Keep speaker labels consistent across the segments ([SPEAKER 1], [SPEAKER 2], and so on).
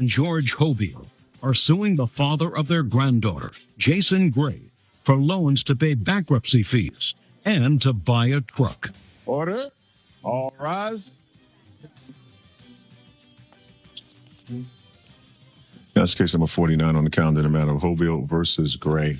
[SPEAKER 1] and George Hobiel are suing the father of their granddaughter, Jason Gray, for loans to pay bankruptcy fees and to buy a truck.
[SPEAKER 2] Order. All rise.
[SPEAKER 3] That's case number 49 on the calendar, the matter of Hobiel versus Gray.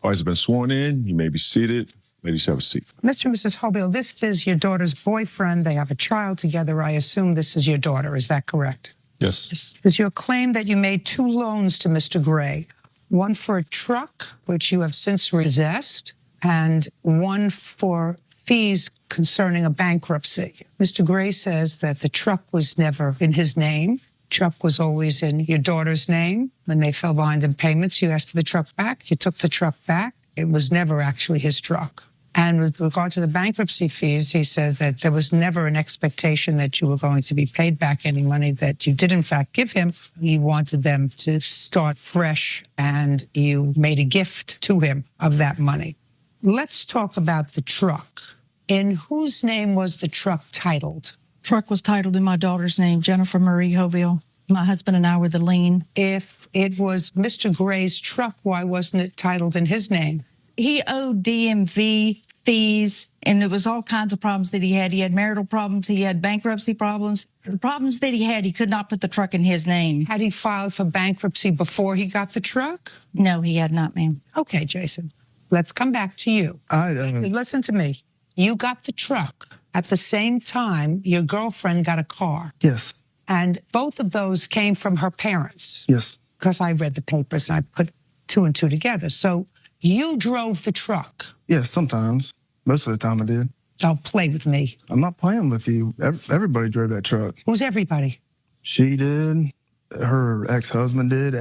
[SPEAKER 3] Parties have been sworn in. You may be seated. Ladies, have a seat.
[SPEAKER 4] Mr. and Mrs. Hobiel, this is your daughter's boyfriend. They have a child together. I assume this is your daughter. Is that correct?
[SPEAKER 3] Yes.
[SPEAKER 4] Is your claim that you made 2 loans to Mr. Gray, one for a truck, which you have since repossessed, and one for fees concerning a bankruptcy? Mr. Gray says that the truck was never in his name. Truck was always in your daughter's name. When they fell behind in payments, you asked for the truck back. You took the truck back. It was never actually his truck. And with regard to the bankruptcy fees, he said that there was never an expectation that you were going to be paid back any money that you did in fact give him. He wanted them to start fresh, and you made a gift to him of that money. Let's talk about the truck. In whose name was the truck titled?
[SPEAKER 5] Truck was titled in my daughter's name, Jennifer Marie Hobiel. My husband and I were the lien.
[SPEAKER 4] If it was Mr. Gray's truck, why wasn't it titled in his name?
[SPEAKER 5] He owed DMV fees, and there was all kinds of problems that he had. He had marital problems. He had bankruptcy problems. The problems that he had, he could not put the truck in his name.
[SPEAKER 4] Had he filed for bankruptcy before he got the truck?
[SPEAKER 5] No, he had not, ma'am.
[SPEAKER 4] Okay, Jason, let's come back to you. Listen to me. You got the truck. At the same time, your girlfriend got a car.
[SPEAKER 6] Yes.
[SPEAKER 4] And both of those came from her parents.
[SPEAKER 6] Yes.
[SPEAKER 4] Because I read the papers and I put 2 and 2 together. So you drove the truck.
[SPEAKER 6] Yes, sometimes. Most of the time I did.
[SPEAKER 4] Don't play with me.
[SPEAKER 6] I'm not playing with you. Everybody drove that truck.
[SPEAKER 4] Who's everybody?
[SPEAKER 6] She did. Her ex-husband did.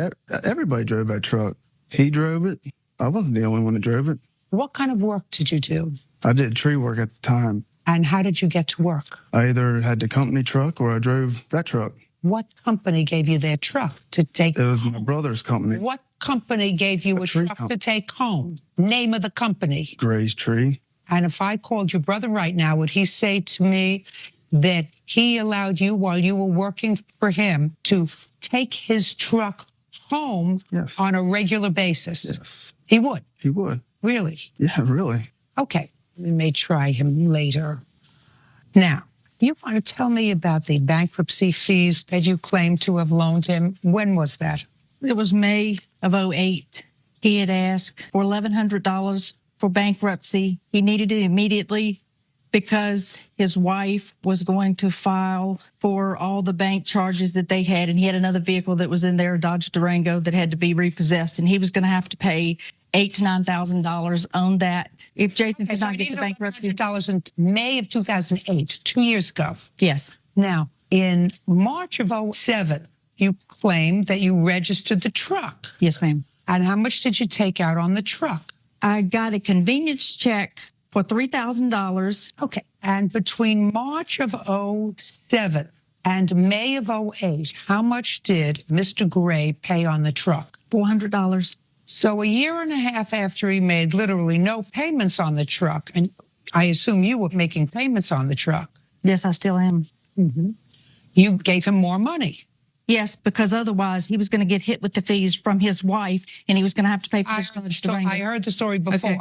[SPEAKER 6] Everybody drove that truck. He drove it. I wasn't the only one that drove it.
[SPEAKER 4] What kind of work did you do?
[SPEAKER 6] I did tree work at the time.
[SPEAKER 4] And how did you get to work?
[SPEAKER 6] I either had the company truck or I drove that truck.
[SPEAKER 4] What company gave you their truck to take
[SPEAKER 6] It was
[SPEAKER 4] home?
[SPEAKER 6] my brother's company.
[SPEAKER 4] What company gave you a truck to take home? Name of the company.
[SPEAKER 6] Gray's Tree.
[SPEAKER 4] And if I called your brother right now, would he say to me that he allowed you, while you were working for him, to take his truck home
[SPEAKER 6] Yes.
[SPEAKER 4] on a regular basis?
[SPEAKER 6] Yes.
[SPEAKER 4] He would?
[SPEAKER 6] He would.
[SPEAKER 4] Really?
[SPEAKER 6] Yeah, really.
[SPEAKER 4] Okay. We may try him later. Now, you want to tell me about the bankruptcy fees that you claim to have loaned him? When was that?
[SPEAKER 5] It was May of 2008. He had asked for $1,100 for bankruptcy. He needed it immediately because his wife was going to file for all the bank charges that they had, and he had another vehicle that was in there, a Dodge Durango, that had to be repossessed, and he was going to have to pay $8,000 to $9,000 on that if Jason could not get the bankruptcy.
[SPEAKER 4] $100 in May of 2008, 2 years ago.
[SPEAKER 5] Yes.
[SPEAKER 4] Now, in March of 2007, you claimed that you registered the truck.
[SPEAKER 5] Yes, ma'am.
[SPEAKER 4] And how much did you take out on the truck?
[SPEAKER 5] I got a convenience check for $3,000.
[SPEAKER 4] Okay. And between March of 2007 and May of 2008, how much did Mr. Gray pay on the truck?
[SPEAKER 5] $400.
[SPEAKER 4] So a year and a half after he made literally no payments on the truck, and I assume you were making payments on the truck.
[SPEAKER 5] Yes, I still am.
[SPEAKER 4] Mm-hmm. You gave him more money.
[SPEAKER 5] Yes, because otherwise he was going to get hit with the fees from his wife, and he was going to have to pay for his Dodge Durango.
[SPEAKER 4] I heard the story before.
[SPEAKER 5] Okay.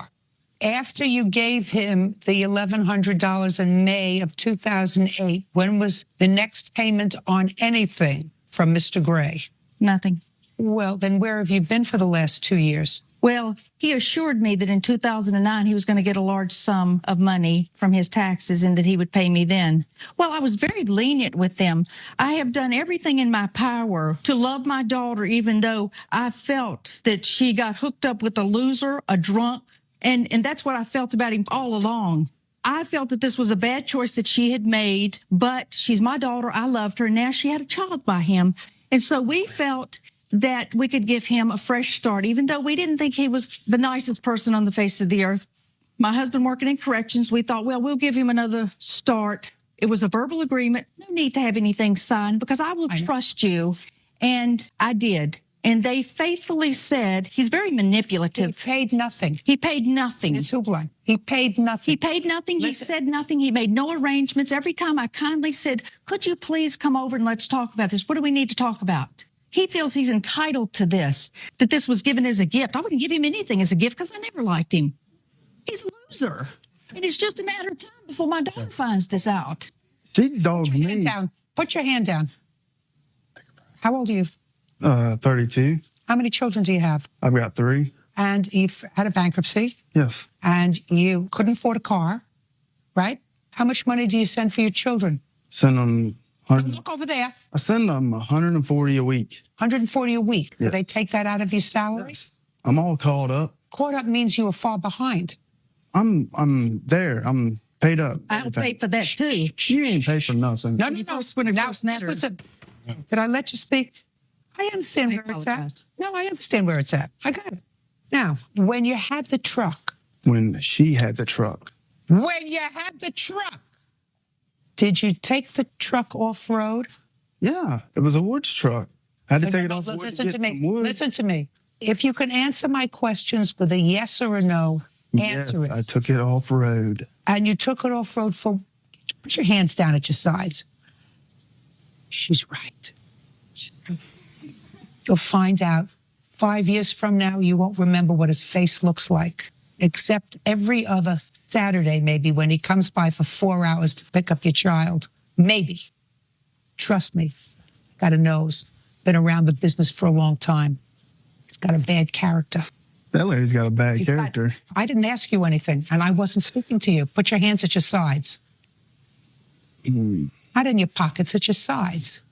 [SPEAKER 4] After you gave him the $1,100 in May of 2008, when was the next payment on anything from Mr. Gray?
[SPEAKER 5] Nothing.
[SPEAKER 4] Well, then where have you been for the last 2 years?
[SPEAKER 5] Well, he assured me that in 2009 he was going to get a large sum of money from his taxes and that he would pay me then. Well, I was very lenient with them. I have done everything in my power to love my daughter, even though I felt that she got hooked up with a loser, a drunk, and that's what I felt about him all along. I felt that this was a bad choice that she had made, but she's my daughter. I loved her. And now she had a child by him. And so we felt that we could give him a fresh start, even though we didn't think he was the nicest person on the face of the earth. My husband working in corrections, we thought, well, we'll give him another start. It was a verbal agreement. No need to have anything signed because I will trust you. And I did. And they faithfully said, he's very manipulative.
[SPEAKER 4] He paid nothing.
[SPEAKER 5] He paid nothing.
[SPEAKER 4] Ms. Hublin, he paid nothing.
[SPEAKER 5] He paid nothing. Listen. He said nothing. He made no arrangements. Every time I kindly said, could you please come over and let's talk about this? What do we need to talk about? He feels he's entitled to this, that this was given as a gift. I wouldn't give him anything as a gift because I never liked him. He's a loser. And it's just a matter of time before my daughter finds this out.
[SPEAKER 6] She dogged
[SPEAKER 4] Put your hand
[SPEAKER 6] me.
[SPEAKER 4] down. Put your hand down. How old are you?
[SPEAKER 6] 32.
[SPEAKER 4] How many children do you have?
[SPEAKER 6] I've got 3.
[SPEAKER 4] And you've had a bankruptcy,
[SPEAKER 6] Yes.
[SPEAKER 4] and you couldn't afford a car, right? How much money do you send for your children?
[SPEAKER 6] Send them.
[SPEAKER 4] Look over there.
[SPEAKER 6] I send them 140 a week.
[SPEAKER 4] 140 a week. Do
[SPEAKER 6] Yes.
[SPEAKER 4] they take that out of your salary?
[SPEAKER 6] I'm all caught up.
[SPEAKER 4] Caught up means you were far behind.
[SPEAKER 6] I'm there. I'm paid up.
[SPEAKER 5] I'll pay for that too.
[SPEAKER 6] You ain't paid for nothing.
[SPEAKER 4] No.
[SPEAKER 5] When it
[SPEAKER 4] Now,
[SPEAKER 5] first met her.
[SPEAKER 4] listen. Did I let you speak? I understand where it's at.
[SPEAKER 5] apologize.
[SPEAKER 4] No, I understand where it's at. I got it. Now, when you had the truck,
[SPEAKER 6] When she had the truck.
[SPEAKER 4] did you take the truck off-road?
[SPEAKER 6] Yeah, it was a woods truck. I had to take it off.
[SPEAKER 4] Listen to me. Listen to me. If you can answer my questions with a yes or a no, answer it.
[SPEAKER 6] I took it off road.
[SPEAKER 4] And you took it off-road for, put your hands down at your sides. She's right. You'll find out 5 years from now, you won't remember what his face looks like, except every other Saturday, maybe, when he comes by for 4 hours to pick up your child. Maybe. Trust me. Got a nose. Been around the business for a long time. He's got a bad character.
[SPEAKER 6] That lady's got a bad
[SPEAKER 4] He's got-
[SPEAKER 6] character.
[SPEAKER 4] I didn't ask you anything, and I wasn't speaking to you. Put your hands at your sides. Not in your pockets, at your sides.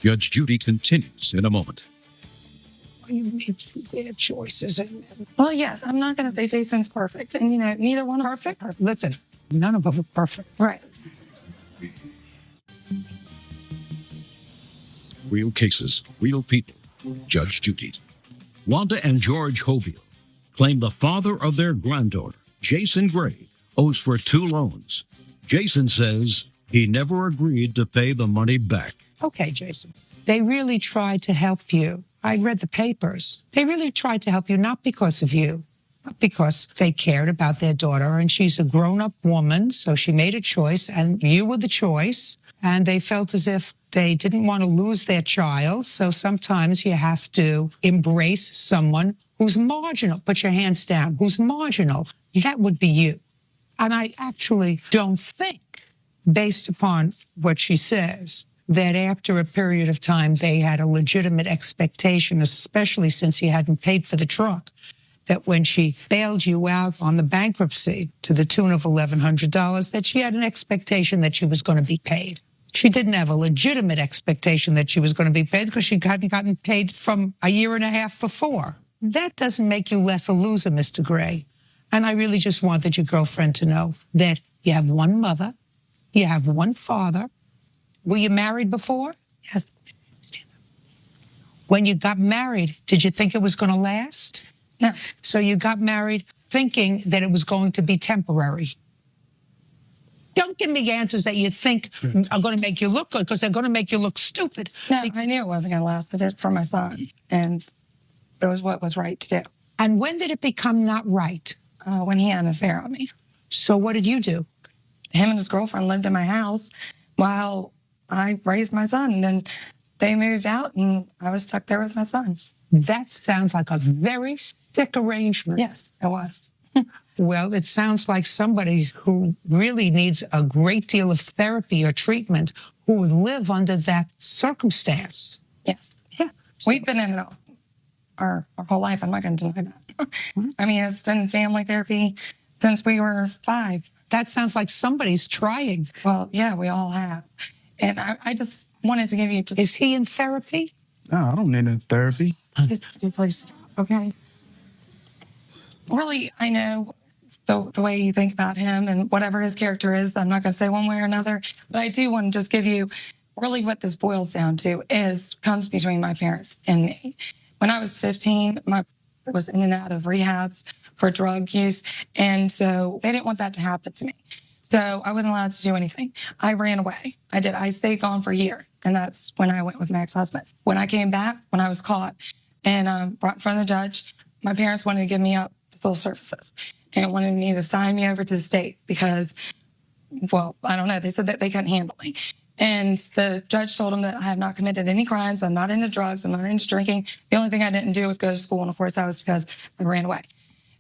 [SPEAKER 1] Judge Judy continues in a moment.
[SPEAKER 4] You made some bad choices.
[SPEAKER 7] Well, yes, I'm not going to say Jason's perfect. And, neither one of us are perfect.
[SPEAKER 4] Listen, none of them are perfect.
[SPEAKER 7] Right.
[SPEAKER 1] Real cases, real people. Judge Judy. Wanda and George Hoviel claim the father of their granddaughter, Jason Gray, owes for 2 loans. Jason says he never agreed to pay the money back.
[SPEAKER 4] Okay, Jason. They really tried to help you. I read the papers. They really tried to help you, not because of you, but because they cared about their daughter. And she's a grown-up woman, so she made a choice, and you were the choice. And they felt as if they didn't want to lose their child. So sometimes you have to embrace someone who's marginal. Put your hands down. Who's marginal. That would be you. And I actually don't think, based upon what she says, that after a period of time, they had a legitimate expectation, especially since you hadn't paid for the truck, that when she bailed you out on the bankruptcy to the tune of $1,100, that she had an expectation that she was going to be paid. She didn't have a legitimate expectation that she was going to be paid because she hadn't gotten paid from a year and a half before. That doesn't make you less a loser, Mr. Gray. And I really just wanted your girlfriend to know that you have one mother, you have one father. Were you married before?
[SPEAKER 7] Yes.
[SPEAKER 4] When you got married, did you think it was going to last?
[SPEAKER 7] No.
[SPEAKER 4] So you got married thinking that it was going to be temporary. Don't give me answers that you think are going to make you look good, because they're going to make you look stupid.
[SPEAKER 7] No, I knew it wasn't going to last. I did it for my son. And it was what was right to do.
[SPEAKER 4] And when did it become not right?
[SPEAKER 7] When he had an affair on me.
[SPEAKER 4] So what did you do?
[SPEAKER 7] Him and his girlfriend lived in my house while I raised my son. And then they moved out and I was stuck there with my son.
[SPEAKER 4] That sounds like a very sick arrangement.
[SPEAKER 7] Yes, it was.
[SPEAKER 4] Well, it sounds like somebody who really needs a great deal of therapy or treatment who would live under that circumstance.
[SPEAKER 7] Yes.
[SPEAKER 4] Yeah.
[SPEAKER 7] We've been in it our whole life. I'm not going to deny that. I mean, it's been family therapy since we were 5.
[SPEAKER 4] That sounds like somebody's trying.
[SPEAKER 7] Well, yeah, we all have. And I just wanted to give you just,
[SPEAKER 4] Is he in therapy?
[SPEAKER 6] No, I don't need no therapy.
[SPEAKER 7] just please stop, okay? Really, I know the way you think about him and whatever his character is. I'm not going to say one way or another, but I do want to just give you really what this boils down to comes between my parents and me. When I was 15, my was in and out of rehabs for drug use. And so they didn't want that to happen to me. So I wasn't allowed to do anything. I ran away. I stayed gone for a year. And that's when I went with my ex-husband. When I came back, when I was caught and brought in front of the judge, my parents wanted to give me up to social services and wanted me to sign me over to the state because, well, I don't know. They said that they couldn't handle me. And the judge told him that I have not committed any crimes. I'm not into drugs. I'm not into drinking. The only thing I didn't do was go to school. And of course, that was because I ran away.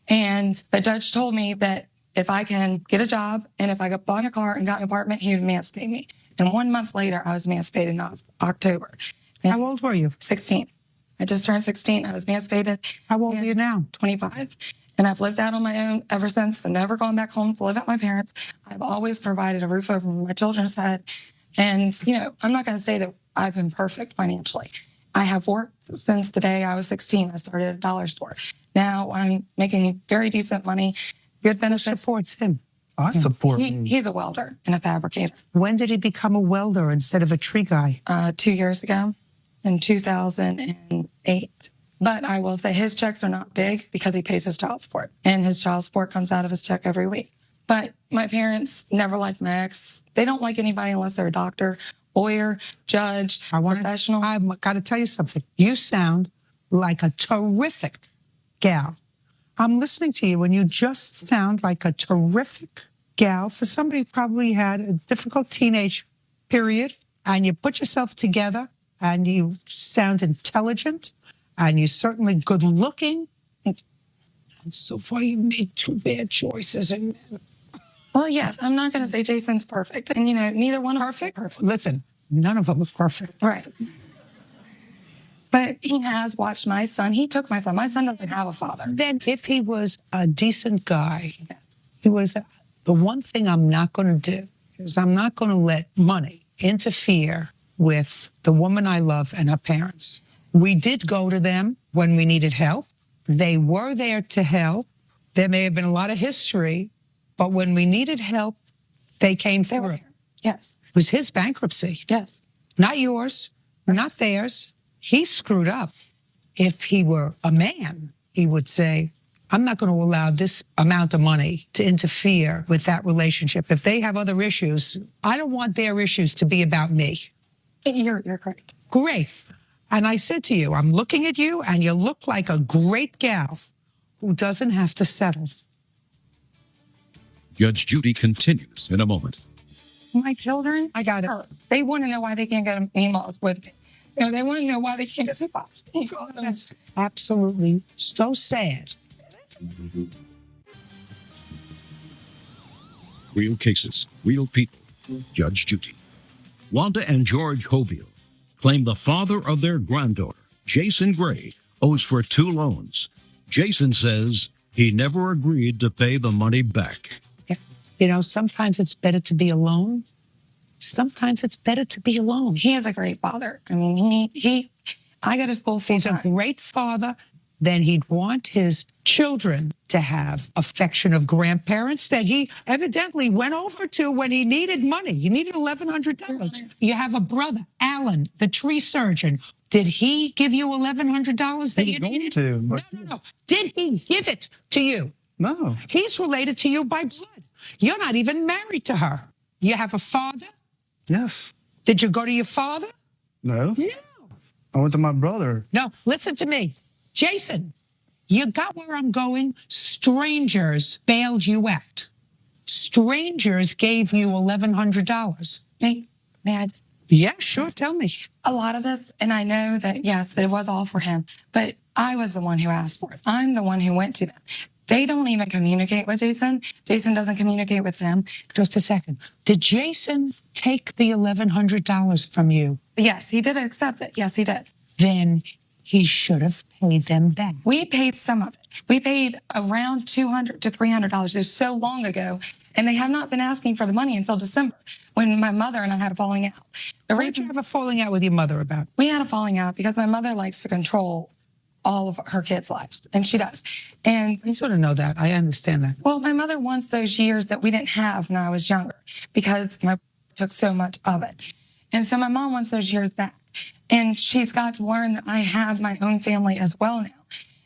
[SPEAKER 7] And the judge told me that if I can get a job and if I bought a car and got an apartment, he would emancipate me. And 1 month later, I was emancipated in October. And
[SPEAKER 4] How old were you?
[SPEAKER 7] 16. I just turned 16. I was emancipated.
[SPEAKER 4] How old are you now?
[SPEAKER 7] 25. And I've lived out on my own ever since. I've never gone back home to live at my parents. I've always provided a roof over my children's head. And, you know, I'm not going to say that I've been perfect financially. I have worked since the day I was 16. I started at a dollar store. Now I'm making very decent money, good benefits.
[SPEAKER 4] Supports him.
[SPEAKER 6] I support him.
[SPEAKER 7] He's a welder and a fabricator.
[SPEAKER 4] When did he become a welder instead of a tree guy?
[SPEAKER 7] 2 years ago in 2008. But I will say his checks are not big because he pays his child support. And his child support comes out of his check every week. But my parents never liked my ex. They don't like anybody unless they're a doctor, lawyer, judge, professional.
[SPEAKER 4] I've got to tell you something. You sound like a terrific gal. I'm listening to you and you just sound like a terrific gal for somebody who probably had a difficult teenage period, and you put yourself together and you sound intelligent and you're certainly good looking. And so far you made 2 bad choices. And
[SPEAKER 7] Well, yes, I'm not going to say Jason's perfect. And, you know, neither one of us are perfect.
[SPEAKER 4] listen, none of them are perfect.
[SPEAKER 7] Right. But he has watched my son. He took my son. My son doesn't have a father.
[SPEAKER 4] Then if he was a decent guy,
[SPEAKER 7] Yes.
[SPEAKER 4] he was, the one thing I'm not going to do is I'm not going to let money interfere with the woman I love and her parents. We did go to them when we needed help. They were there to help. There may have been a lot of history, but when we needed help, they came
[SPEAKER 7] They were
[SPEAKER 4] through.
[SPEAKER 7] here. Yes.
[SPEAKER 4] It was his bankruptcy,
[SPEAKER 7] Yes.
[SPEAKER 4] not yours, not theirs. He screwed up. If he were a man, he would say, I'm not going to allow this amount of money to interfere with that relationship. If they have other issues, I don't want their issues to be about me.
[SPEAKER 7] You're correct.
[SPEAKER 4] Great. And I said to you, I'm looking at you and you look like a great gal who doesn't have to settle.
[SPEAKER 1] Judge Judy continues in a moment.
[SPEAKER 7] My children,
[SPEAKER 4] I got it.
[SPEAKER 7] they want to know why they can't get emails with me. You know, they want to know why they can't get spots.
[SPEAKER 4] That's absolutely so sad.
[SPEAKER 1] Real cases, real people. Judge Judy. Wanda and George Hoville claim the father of their granddaughter, Jason Gray, owes for 2 loans. Jason says he never agreed to pay the money back.
[SPEAKER 4] You know, sometimes it's better to be alone. Sometimes it's better to be alone.
[SPEAKER 7] He is a great father. I mean, I go to school full
[SPEAKER 4] He's a
[SPEAKER 7] time.
[SPEAKER 4] great father. Then he'd want his children to have affection of grandparents that he evidently went over to when he needed money. He needed $1,100. You have a brother, Alan, the tree surgeon. Did he give you $1,100 that
[SPEAKER 6] He's
[SPEAKER 4] you
[SPEAKER 6] going
[SPEAKER 4] needed?
[SPEAKER 6] to, but
[SPEAKER 4] No. Did he give it to you?
[SPEAKER 6] no.
[SPEAKER 4] He's related to you by blood. You're not even married to her. You have a father?
[SPEAKER 6] Yes.
[SPEAKER 4] Did you go to your father?
[SPEAKER 6] No.
[SPEAKER 4] No.
[SPEAKER 6] I went to my brother.
[SPEAKER 4] No, listen to me. Jason, you got where I'm going? Strangers bailed you out. Strangers gave you $1,100.
[SPEAKER 7] May I just,
[SPEAKER 4] Yeah, sure. Tell me.
[SPEAKER 7] a lot of this, and I know that, yes, it was all for him, but I was the one who asked for it. I'm the one who went to them. They don't even communicate with Jason. Jason doesn't communicate with them.
[SPEAKER 4] Just a second. Did Jason take the $1,100 from you?
[SPEAKER 7] Yes, he did accept it. Yes, he did.
[SPEAKER 4] Then he should have paid them back.
[SPEAKER 7] We paid some of it. We paid around $200 to $300. It was so long ago, and they have not been asking for the money until December, when my mother and I had a falling out. The
[SPEAKER 4] What did you
[SPEAKER 7] reason
[SPEAKER 4] have a falling out with your mother about?
[SPEAKER 7] we had a falling out because my mother likes to control all of her kids' lives, and she does. And
[SPEAKER 4] I sort of know that. I understand that.
[SPEAKER 7] well, my mother wants those years that we didn't have when I was younger because my took so much of it. And so my mom wants those years back. And she's got to learn that I have my own family as well now.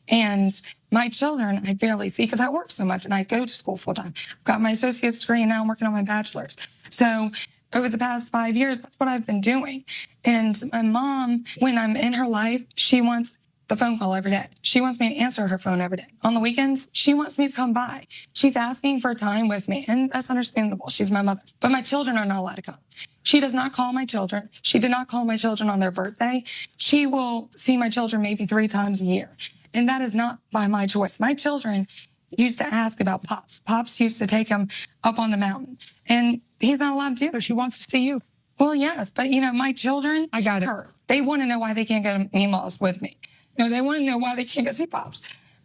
[SPEAKER 7] And my children, I barely see because I work so much and I go to school full time. I've got my associate's degree and now I'm working on my bachelor's. So over the past 5 years, that's what I've been doing. And my mom, when I'm in her life, she wants the phone call every day. She wants me to answer her phone every day. On the weekends, she wants me to come by. She's asking for time with me, and that's understandable. She's my mother. But my children are not allowed to come. She does not call my children. She did not call my children on their birthday. She will see my children maybe 3 times a year. And that is not by my choice. My children used to ask about Pops. Pops used to take him up on the mountain, and he's not allowed to do it.
[SPEAKER 4] So she wants to see you.
[SPEAKER 7] Well, yes, but my children,
[SPEAKER 4] I got it.
[SPEAKER 7] They want to know why they can't get emails with me. They want to know why they can't get see Pops.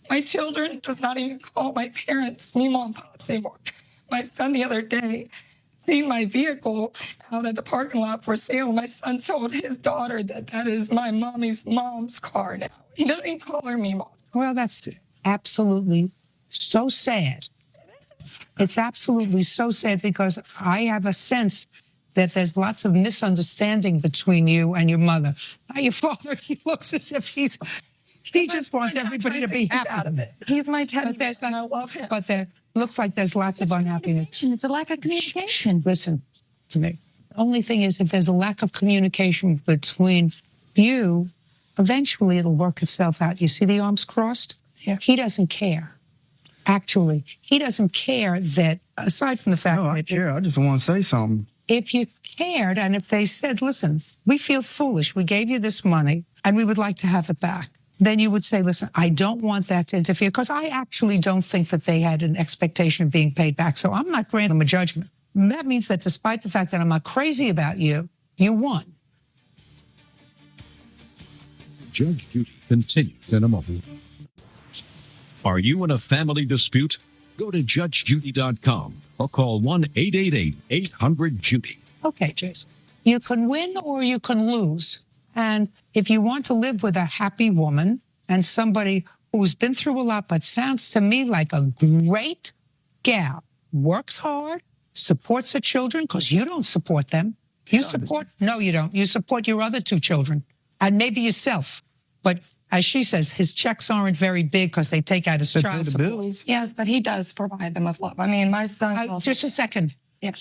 [SPEAKER 7] My children does not even call my parents Meemaw and Pops anymore. My son the other day seen my vehicle out at the parking lot for sale. My son told his daughter that is my mom's car now. He doesn't even call her Meemaw.
[SPEAKER 4] Well, that's absolutely so sad. It's absolutely so sad because I have a sense that there's lots of misunderstanding between you and your mother. Now, your father, he looks as if he just wants everybody to be happy.
[SPEAKER 7] Out of it. He's my teddy bear, and I love him.
[SPEAKER 4] But there looks like there's lots of unhappiness.
[SPEAKER 5] It's a lack of communication.
[SPEAKER 4] Listen to me. The only thing is, if there's a lack of communication between you, eventually it'll work itself out. You see the arms crossed?
[SPEAKER 7] Yeah.
[SPEAKER 4] He doesn't care. Actually, he doesn't care that, aside from the fact
[SPEAKER 6] No, I
[SPEAKER 4] that
[SPEAKER 6] care. I just want to say something.
[SPEAKER 4] if you cared and if they said, listen, we feel foolish, we gave you this money and we would like to have it back, then you would say, listen, I don't want that to interfere, because I actually don't think that they had an expectation of being paid back. So I'm not granting them a judgment. And that means that despite the fact that I'm not crazy about you, you won.
[SPEAKER 1] Judge Judy continues in a moment. Are you in a family dispute? Go to judgejudy.com or call 1-888-800-JUDY.
[SPEAKER 4] Okay, Jason. You can win or you can lose. And if you want to live with a happy woman and somebody who's been through a lot but sounds to me like a great gal, works hard, supports her children, because you don't support them. You support, no, you don't. You support your other 2 children and maybe yourself. But as she says, his checks aren't very big because they take out his child
[SPEAKER 6] the
[SPEAKER 4] support.
[SPEAKER 6] bills.
[SPEAKER 7] Yes, but he does provide them with love. I mean, my son calls
[SPEAKER 4] Just a second.
[SPEAKER 7] Yeah.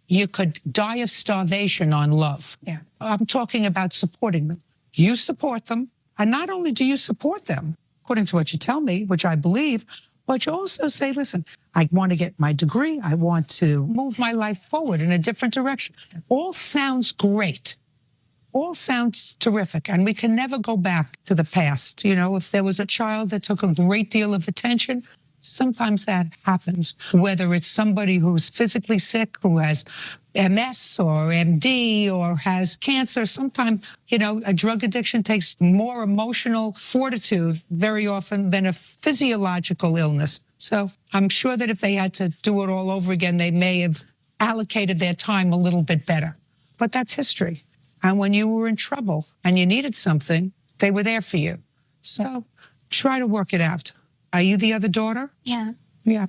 [SPEAKER 4] You could die of starvation on love.
[SPEAKER 7] Yeah.
[SPEAKER 4] I'm talking about supporting them. You support them. And not only do you support them, according to what you tell me, which I believe, but you also say, listen, I want to get my degree. I want to move my life forward in a different direction. All sounds great. All sounds terrific. And we can never go back to the past. If there was a child that took a great deal of attention, sometimes that happens, whether it's somebody who's physically sick, who has MS or MD or has cancer. Sometimes, a drug addiction takes more emotional fortitude very often than a physiological illness. So I'm sure that if they had to do it all over again, they may have allocated their time a little bit better. But that's history. And when you were in trouble and you needed something, they were there for you. So try to work it out. Are you the other daughter?
[SPEAKER 8] Yeah.
[SPEAKER 4] Yeah.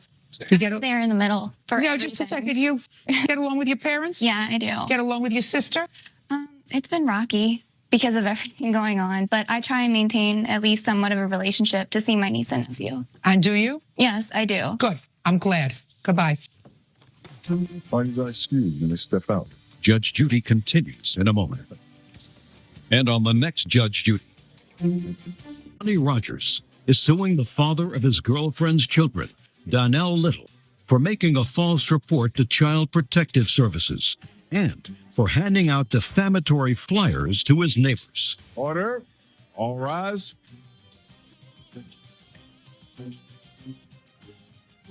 [SPEAKER 4] You get
[SPEAKER 8] There in the middle. For
[SPEAKER 4] just a
[SPEAKER 8] everything.
[SPEAKER 4] second. You get along with your parents?
[SPEAKER 8] Yeah, I do.
[SPEAKER 4] Get along with your sister?
[SPEAKER 8] It's been rocky because of everything going on, but I try and maintain at least somewhat of a relationship to see my niece and nephew.
[SPEAKER 4] And do you?
[SPEAKER 8] Yes, I do.
[SPEAKER 4] Good. I'm glad. Goodbye.
[SPEAKER 3] Parties are excused when they step out.
[SPEAKER 1] Judge Judy continues in a moment. And on the next Judge Judy, Johnny Rogers is suing the father of his girlfriend's children, Donnell Little, for making a false report to Child Protective Services and for handing out defamatory flyers to his neighbors.
[SPEAKER 2] Order. All rise.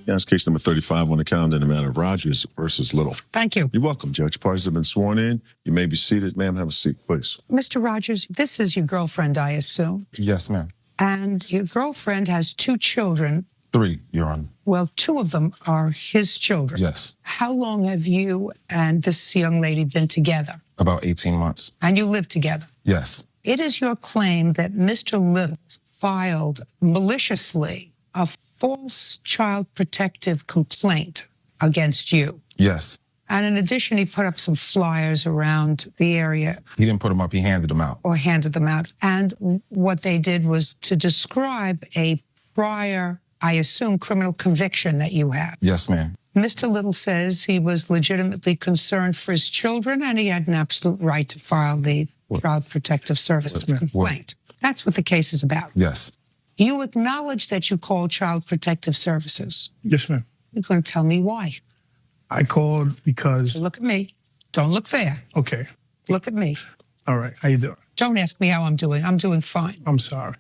[SPEAKER 3] Yeah, it's case number 35 on the calendar in the matter of Rogers versus Little.
[SPEAKER 4] Thank you.
[SPEAKER 3] You're welcome, Judge. Parties have been sworn in. You may be seated. Ma'am, have a seat, please.
[SPEAKER 4] Mr. Rogers, this is your girlfriend, I assume.
[SPEAKER 6] Yes, ma'am.
[SPEAKER 4] And your girlfriend has 2 children.
[SPEAKER 6] 3, Your Honor.
[SPEAKER 4] Well, 2 of them are his children.
[SPEAKER 6] Yes.
[SPEAKER 4] How long have you and this young lady been together?
[SPEAKER 6] About 18 months.
[SPEAKER 4] And you live together?
[SPEAKER 6] Yes.
[SPEAKER 4] It is your claim that Mr. Little filed maliciously a false child protective complaint against you.
[SPEAKER 6] Yes.
[SPEAKER 4] And in addition, he put up some flyers around the area.
[SPEAKER 6] He didn't put them up. He handed them out.
[SPEAKER 4] Or handed them out. And what they did was to describe a prior, I assume, criminal conviction that you have.
[SPEAKER 6] Yes, ma'am.
[SPEAKER 4] Mr. Little says he was legitimately concerned for his children and he had an absolute right to file the Child Protective Services complaint. That's what the case is about.
[SPEAKER 2] Yes.
[SPEAKER 4] You acknowledge that you called Child Protective Services.
[SPEAKER 6] Yes, ma'am.
[SPEAKER 4] You're going to tell me why.
[SPEAKER 6] I called because.
[SPEAKER 4] Look at me. Don't look there.
[SPEAKER 6] Okay.
[SPEAKER 4] Look at me.
[SPEAKER 6] All right. How you doing?
[SPEAKER 4] Don't ask me how I'm doing. I'm doing fine.
[SPEAKER 6] I'm sorry.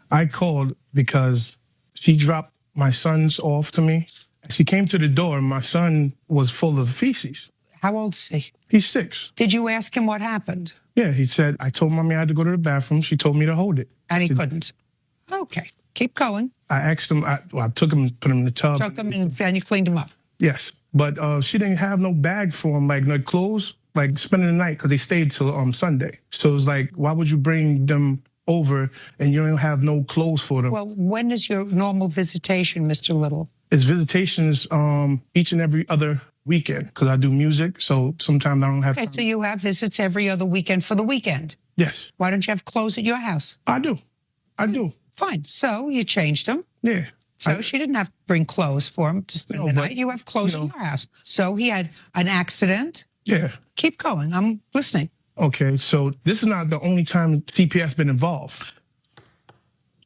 [SPEAKER 6] I called because she dropped my sons off to me. She came to the door and my son was full of feces.
[SPEAKER 4] How old is he?
[SPEAKER 6] He's 6.
[SPEAKER 4] Did you ask him what happened?
[SPEAKER 6] Yeah, he said, I told mommy I had to go to the bathroom. She told me to hold it.
[SPEAKER 4] And he couldn't. Okay. Keep going.
[SPEAKER 6] I asked him, I took him and put him in the tub.
[SPEAKER 4] Took him and you cleaned him up.
[SPEAKER 6] Yes, but she didn't have no bag for him, like no clothes, like spending the night because they stayed till Sunday. So it's like, why would you bring them over and you don't have no clothes for them?
[SPEAKER 4] Well, when is your normal visitation, Mr. Little?
[SPEAKER 6] His visitations each and every other weekend because I do music, so sometimes I don't have
[SPEAKER 4] Okay,
[SPEAKER 6] time.
[SPEAKER 4] so you have visits every other weekend for the weekend.
[SPEAKER 6] Yes,
[SPEAKER 4] Why don't you have clothes at your house?
[SPEAKER 6] I do.
[SPEAKER 4] Fine. So you changed them.
[SPEAKER 6] Yeah.
[SPEAKER 4] So she didn't have to bring clothes for him to spend the night. You have clothes in your house. So he had an accident.
[SPEAKER 6] Yeah.
[SPEAKER 4] Keep going. I'm listening.
[SPEAKER 6] Okay, so this is not the only time CPS been involved.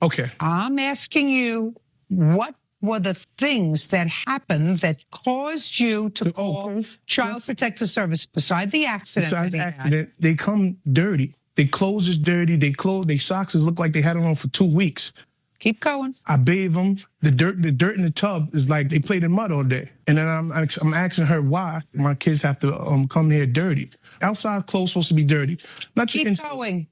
[SPEAKER 6] Okay.
[SPEAKER 4] I'm asking you, what were the things that happened that caused you to call Child Protective Service beside the accident?
[SPEAKER 6] Besides the
[SPEAKER 4] that he had?
[SPEAKER 6] accident, they come dirty. Their clothes is dirty. Their socks look like they had them on for 2 weeks.
[SPEAKER 4] Keep going.
[SPEAKER 6] I bathe them. The dirt in the tub is like they played in mud all day. And then I'm asking her why my kids have to come here dirty. Outside clothes supposed to be dirty. Not your
[SPEAKER 4] Keep going.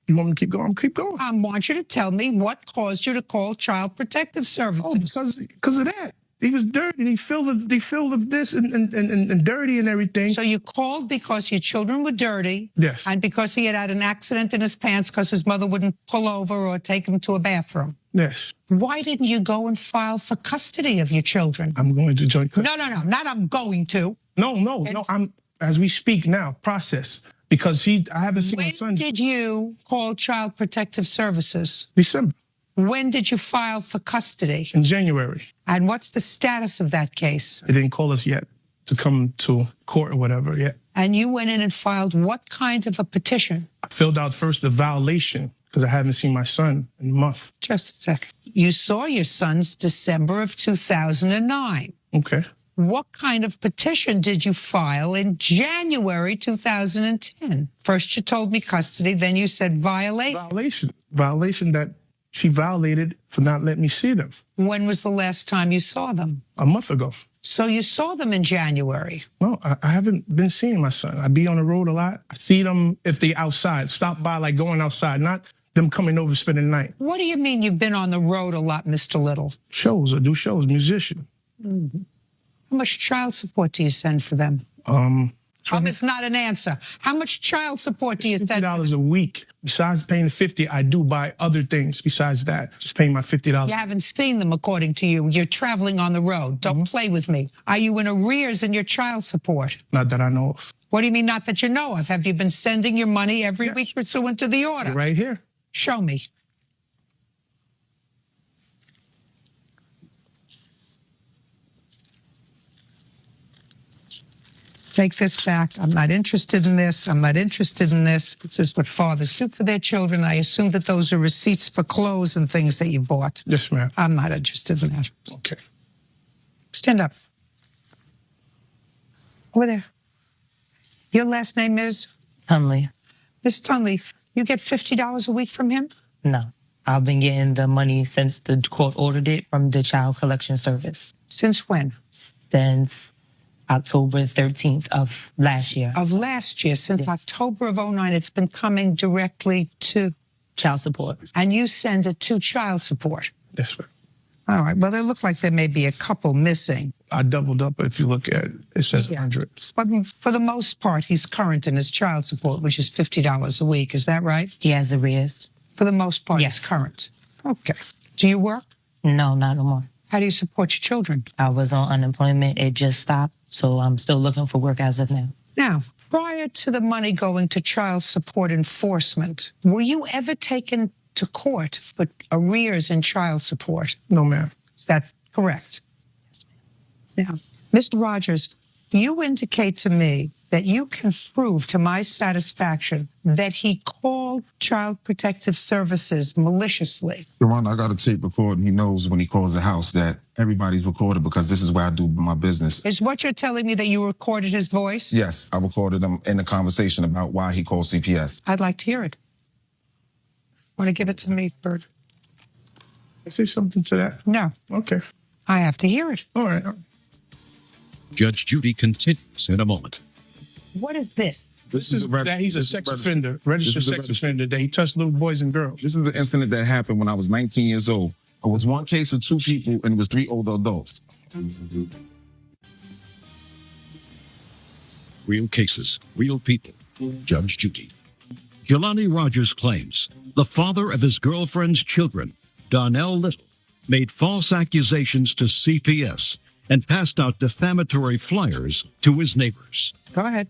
[SPEAKER 6] You want me to keep going? Keep going.
[SPEAKER 4] I want you to tell me what caused you to call Child Protective Services.
[SPEAKER 6] Oh, because of that. He was dirty. They filled of this and dirty and everything.
[SPEAKER 4] So you called because your children were dirty.
[SPEAKER 6] Yes.
[SPEAKER 4] And because he had had an accident in his pants because his mother wouldn't pull over or take him to a bathroom.
[SPEAKER 6] Yes.
[SPEAKER 4] Why didn't you go and file for custody of your children?
[SPEAKER 6] I'm going to join.
[SPEAKER 4] No, not I'm going to.
[SPEAKER 6] No. I'm, as we speak now, process. Because I haven't seen my son.
[SPEAKER 4] When did you call Child Protective Services?
[SPEAKER 6] December.
[SPEAKER 4] When did you file for custody?
[SPEAKER 6] In January.
[SPEAKER 4] And what's the status of that case?
[SPEAKER 6] They didn't call us yet to come to court or whatever yet.
[SPEAKER 4] And you went in and filed what kind of a petition?
[SPEAKER 6] I filled out first the violation because I haven't seen my son in a month.
[SPEAKER 4] Just a second. You saw your sons December of 2009.
[SPEAKER 6] Okay.
[SPEAKER 4] What kind of petition did you file in January 2010? First you told me custody, then you said violate.
[SPEAKER 6] Violation that she violated for not letting me see them.
[SPEAKER 4] When was the last time you saw them?
[SPEAKER 6] A month ago.
[SPEAKER 4] So you saw them in January.
[SPEAKER 6] No, I haven't been seeing my son. I be on the road a lot. I see them if they outside, stop by like going outside, not them coming over spending the night.
[SPEAKER 4] What do you mean you've been on the road a lot, Mr. Little?
[SPEAKER 6] Shows, I do shows, musician.
[SPEAKER 4] Mm-hmm. How much child support do you send for them? It's not an answer. How much child support do you send?
[SPEAKER 6] $50 a week. Besides paying the $50, I do buy other things besides that. Just paying my $50.
[SPEAKER 4] You haven't seen them, according to you. You're traveling on the road. Don't play with me. Are you in arrears in your child support?
[SPEAKER 6] Not that I know of.
[SPEAKER 4] What do you mean, not that you know of? Have you been sending your money every week pursuant to the order?
[SPEAKER 6] Right here.
[SPEAKER 4] Show me. Take this back. I'm not interested in this. I'm not interested in this. This is what fathers do for their children. I assume that those are receipts for clothes and things that you bought.
[SPEAKER 6] Yes, ma'am.
[SPEAKER 4] I'm not interested in that.
[SPEAKER 6] Okay.
[SPEAKER 4] Stand up. Over there. Your last name is?
[SPEAKER 9] Tunley.
[SPEAKER 4] Miss Tunley, you get $50 a week from him?
[SPEAKER 9] No. I've been getting the money since the court ordered it from the Child Collection Service.
[SPEAKER 4] Since when?
[SPEAKER 9] Since October 13th of last year.
[SPEAKER 4] Of last year, since October of 09, it's been coming directly to?
[SPEAKER 9] Child support.
[SPEAKER 4] And you send it to child support?
[SPEAKER 6] Yes, ma'am.
[SPEAKER 4] All right. Well, there look like there may be a couple missing.
[SPEAKER 6] I doubled up. If you look at it, it says 100.
[SPEAKER 4] But for the most part, he's current in his child support, which is $50 a week. Is that right?
[SPEAKER 9] He has arrears.
[SPEAKER 4] For the most part,
[SPEAKER 9] Yes.
[SPEAKER 4] he's current. Okay. Do you work?
[SPEAKER 9] No, not no more.
[SPEAKER 4] How do you support your children?
[SPEAKER 9] I was on unemployment. It just stopped. So I'm still looking for work as of now.
[SPEAKER 4] Now, prior to the money going to child support enforcement, were you ever taken to court for arrears in child support?
[SPEAKER 6] No, ma'am.
[SPEAKER 4] Is that correct?
[SPEAKER 9] Yes, ma'am.
[SPEAKER 4] Now, Mr. Rogers, you indicate to me that you can prove to my satisfaction that he called Child Protective Services maliciously?
[SPEAKER 10] Your Honor, I got a tape recording. He knows when he calls the house that everybody's recorded because this is where I do my business.
[SPEAKER 4] Is what you're telling me that you recorded his voice?
[SPEAKER 10] Yes, I recorded him in the conversation about why he called CPS.
[SPEAKER 4] I'd like to hear it. Want to give it to me, Bird?
[SPEAKER 6] I say something to that?
[SPEAKER 4] No.
[SPEAKER 6] Okay.
[SPEAKER 4] I have to hear it.
[SPEAKER 6] All right.
[SPEAKER 1] Judge Judy continues in a moment.
[SPEAKER 4] What is this?
[SPEAKER 6] This is that he's a sex offender, registered sex offender, that he touched little boys and girls.
[SPEAKER 10] This is the incident that happened when I was 19 years old. It was one case with 2 people and it was 3 older adults.
[SPEAKER 1] Real cases, real people. Judge Judy. Jelani Rogers claims the father of his girlfriend's children, Donnell Little, made false accusations to CPS and passed out defamatory flyers to his neighbors.
[SPEAKER 4] Go ahead.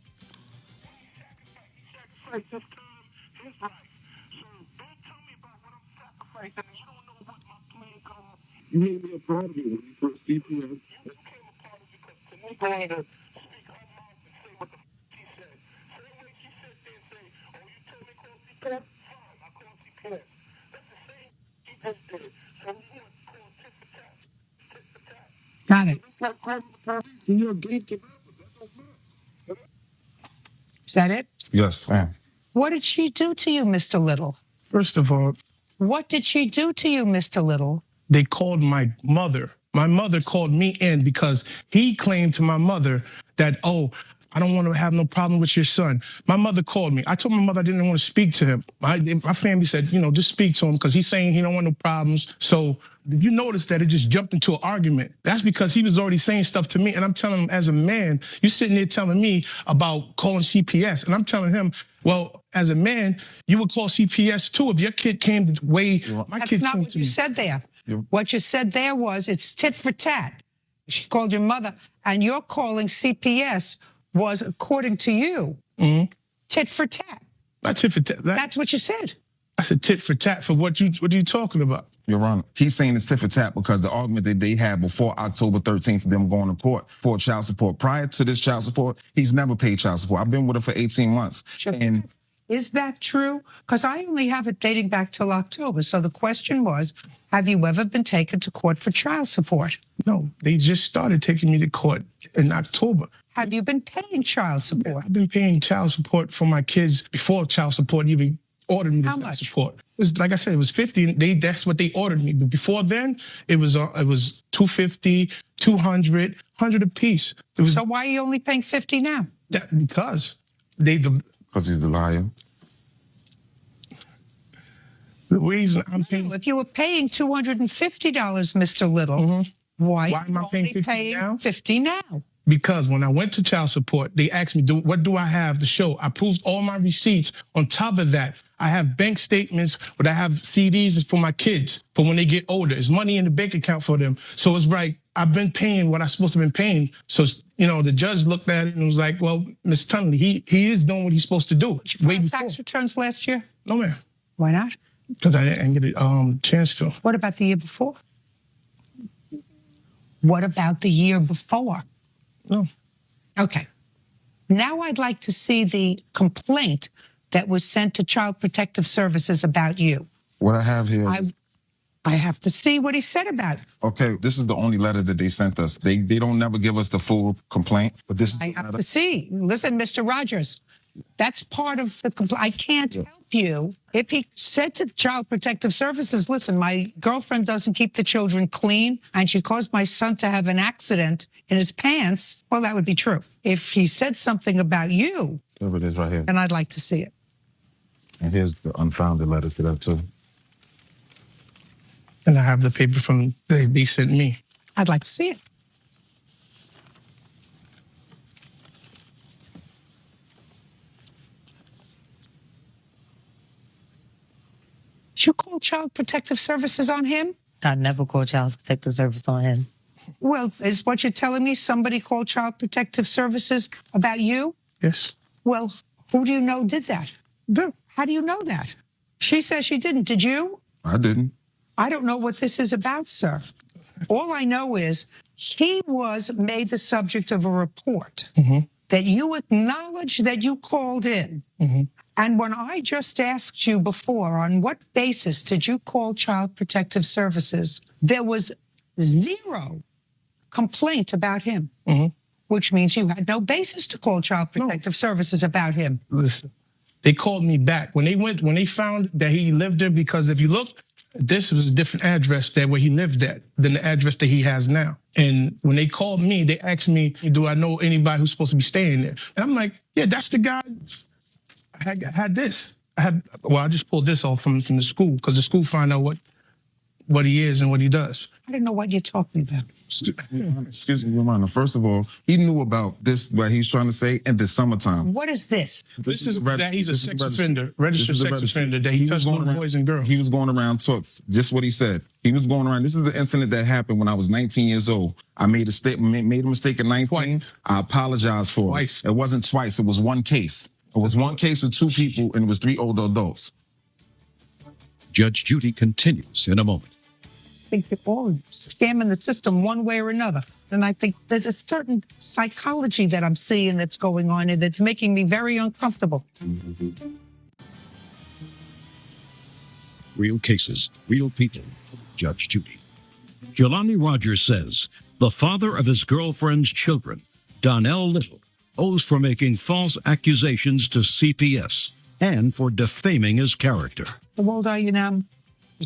[SPEAKER 11] You made me a part of it when you first CPS.
[SPEAKER 4] Got it. Is that it?
[SPEAKER 10] Yes, ma'am.
[SPEAKER 4] What did she do to you, Mr. Little?
[SPEAKER 6] First of all,
[SPEAKER 4] What did she do to you, Mr. Little?
[SPEAKER 6] they called my mother. My mother called me in because he claimed to my mother that, oh, I don't want to have no problem with your son. My mother called me. I told my mother I didn't want to speak to him. My family said, just speak to him because he's saying he don't want no problems. So if you notice that it just jumped into an argument, that's because he was already saying stuff to me. And I'm telling him, as a man, you're sitting there telling me about calling CPS. And I'm telling him, well, as a man, you would call CPS too if your kid came the way my
[SPEAKER 4] That's
[SPEAKER 6] kid
[SPEAKER 4] not
[SPEAKER 6] came
[SPEAKER 4] what
[SPEAKER 6] to
[SPEAKER 4] you
[SPEAKER 6] me.
[SPEAKER 4] said there. What you said there was it's tit for tat. She called your mother, and you're calling CPS was, according to you, tit for tat.
[SPEAKER 6] Not tit for tat.
[SPEAKER 4] That's what you said.
[SPEAKER 6] I said tit for tat for what are you talking about?
[SPEAKER 10] Your Honor, he's saying it's tit for tat because the argument that they had before October 13th, them going to court for child support. Prior to this child support, he's never paid child support. I've been with her for 18 months.
[SPEAKER 4] Sure.
[SPEAKER 10] And
[SPEAKER 4] Is that true? Because I only have it dating back till October. So the question was, have you ever been taken to court for child support?
[SPEAKER 6] No, they just started taking me to court in October.
[SPEAKER 4] Have you been paying child support?
[SPEAKER 6] I've been paying child support for my kids before child support even ordered me to
[SPEAKER 4] How
[SPEAKER 6] child
[SPEAKER 4] much?
[SPEAKER 6] support. It was, like I said, it was $50. That's what they ordered me. But before then, it was $250, $200, $100 apiece. It was
[SPEAKER 4] So why are you only paying $50 now?
[SPEAKER 6] because
[SPEAKER 10] because he's the liar.
[SPEAKER 6] the reason I'm paying.
[SPEAKER 4] If you were paying $250, Mr. Little, why
[SPEAKER 6] am I
[SPEAKER 4] are you
[SPEAKER 6] paying
[SPEAKER 4] only
[SPEAKER 6] 50
[SPEAKER 4] paying
[SPEAKER 6] now?
[SPEAKER 4] $50 now?
[SPEAKER 6] Because when I went to child support, they asked me, what do I have to show? I proved all my receipts. On top of that, I have bank statements, but I have CDs for my kids for when they get older. It's money in the bank account for them. So it's right. I've been paying what I'm supposed to have been paying. So, the judge looked at it and was like, well, Ms. Tunley, he is doing what he's supposed to do. Way before.
[SPEAKER 4] Tax returns last year?
[SPEAKER 6] No, ma'am.
[SPEAKER 4] Why not?
[SPEAKER 6] Because I didn't get a chance to.
[SPEAKER 4] What about the year before? What about the year before?
[SPEAKER 6] No.
[SPEAKER 4] Okay. Now I'd like to see the complaint that was sent to Child Protective Services about you.
[SPEAKER 10] What I have here.
[SPEAKER 4] I have to see what he said about it.
[SPEAKER 10] Okay, this is the only letter that they sent us. They don't never give us the full complaint, but this is
[SPEAKER 4] I
[SPEAKER 10] the
[SPEAKER 4] have
[SPEAKER 10] letter.
[SPEAKER 4] to see. Listen, Mr. Rogers, that's part of the complaint. I can't help you. If he said to Child Protective Services, listen, my girlfriend doesn't keep the children clean and she caused my son to have an accident in his pants, well, that would be true. If he said something about you,
[SPEAKER 10] There it is right here.
[SPEAKER 4] then I'd like to see it.
[SPEAKER 10] And here's the unfounded letter to that too.
[SPEAKER 6] And I have the paper from they sent me.
[SPEAKER 4] I'd like to see it. Did you call Child Protective Services on him?
[SPEAKER 9] I never called Child Protective Service on him.
[SPEAKER 4] Well, is what you're telling me somebody called Child Protective Services about you?
[SPEAKER 6] Yes.
[SPEAKER 4] Well, who do you know did that?
[SPEAKER 6] No.
[SPEAKER 4] How do you know that? She says she didn't. Did you?
[SPEAKER 10] I didn't.
[SPEAKER 4] I don't know what this is about, sir. All I know is he was made the subject of a report that you acknowledge that you called in.
[SPEAKER 6] Mm-hmm.
[SPEAKER 4] And when I just asked you before, on what basis did you call Child Protective Services, there was zero complaint about him,
[SPEAKER 6] Mm-hmm.
[SPEAKER 4] which means you had no basis to call Child Protective Services about him.
[SPEAKER 6] Listen, they called me back when they found that he lived there, because if you look, this was a different address that where he lived at than the address that he has now. And when they called me, they asked me, do I know anybody who's supposed to be staying there? And I'm like, yeah, that's the guy. I had this. I just pulled this off from the school, because the school found out what he is and what he does.
[SPEAKER 4] I don't know what you're talking about.
[SPEAKER 10] Excuse me, Your Honor. First of all, he knew about this, what he's trying to say, in the summertime.
[SPEAKER 4] What is this?
[SPEAKER 6] This is that he's a sex offender, registered sex offender, that he touched little boys and girls.
[SPEAKER 10] He was going around just what he said. He was going around. This is the incident that happened when I was 19 years old. I made a mistake at 19.
[SPEAKER 6] Twice.
[SPEAKER 10] I apologize for
[SPEAKER 6] Twice.
[SPEAKER 10] it. It wasn't twice. It was one case. It was one case with two people, and it was 3 older adults.
[SPEAKER 1] Judge Judy continues in a moment.
[SPEAKER 4] I think they're all scamming the system one way or another. And I think there's a certain psychology that I'm seeing that's going on and that's making me very uncomfortable.
[SPEAKER 1] Real cases, real people. Judge Judy. Jelani Rogers says the father of his girlfriend's children, Donnell Little, owes for making false accusations to CPS and for defaming his character.
[SPEAKER 4] How old are you now?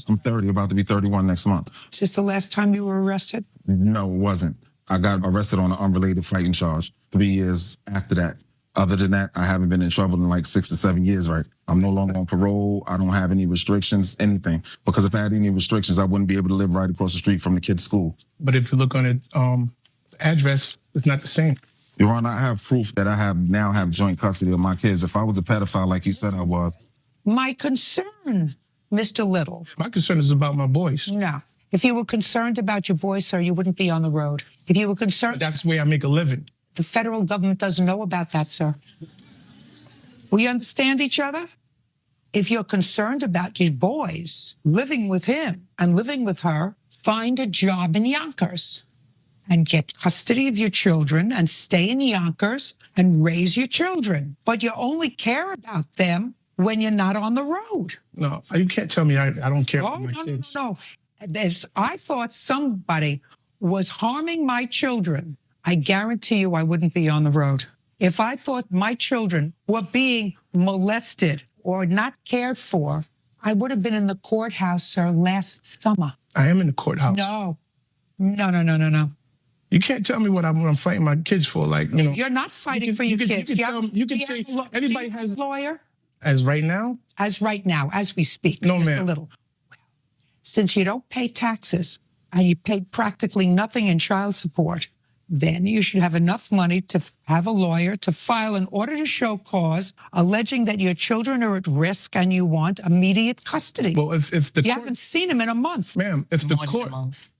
[SPEAKER 10] I'm 30, about to be 31 next month.
[SPEAKER 4] Is this the last time you were arrested?
[SPEAKER 10] No, it wasn't. I got arrested on an unrelated fighting charge 3 years after that. Other than that, I haven't been in trouble in like 6 to 7 years, right? I'm no longer on parole. I don't have any restrictions, anything. Because if I had any restrictions, I wouldn't be able to live right across the street from the kid's school.
[SPEAKER 6] But if you look on it, address, it's not the same.
[SPEAKER 10] Your Honor, I have proof that I now have joint custody of my kids. If I was a pedophile like he said I was.
[SPEAKER 4] My concern, Mr. Little.
[SPEAKER 6] My concern is about my boys.
[SPEAKER 4] No. If you were concerned about your boys, sir, you wouldn't be on the road. If you were concerned...
[SPEAKER 6] That's the way I make a living.
[SPEAKER 4] The federal government doesn't know about that, sir. We understand each other? If you're concerned about your boys living with him and living with her, find a job in Yonkers and get custody of your children and stay in Yonkers and raise your children. But you only care about them when you're not on the road.
[SPEAKER 6] No, you can't tell me I don't care
[SPEAKER 4] Oh,
[SPEAKER 6] about my kids.
[SPEAKER 4] No. If I thought somebody was harming my children, I guarantee you I wouldn't be on the road. If I thought my children were being molested or not cared for, I would have been in the courthouse, sir, last summer.
[SPEAKER 6] I am in the courthouse.
[SPEAKER 4] No.
[SPEAKER 6] You can't tell me what I'm fighting my kids for. Like, you know.
[SPEAKER 4] You're not fighting for your kids.
[SPEAKER 6] You can say everybody has
[SPEAKER 4] a lawyer.
[SPEAKER 6] As right now?
[SPEAKER 4] As right now, as we speak.
[SPEAKER 6] No,
[SPEAKER 4] Mr.
[SPEAKER 6] ma'am.
[SPEAKER 4] Little. Since you don't pay taxes and you paid practically nothing in child support, then you should have enough money to have a lawyer to file an order to show cause alleging that your children are at risk and you want immediate custody.
[SPEAKER 6] Well, if the
[SPEAKER 4] you
[SPEAKER 6] court,
[SPEAKER 4] haven't seen him in a month.
[SPEAKER 6] Ma'am, if the court,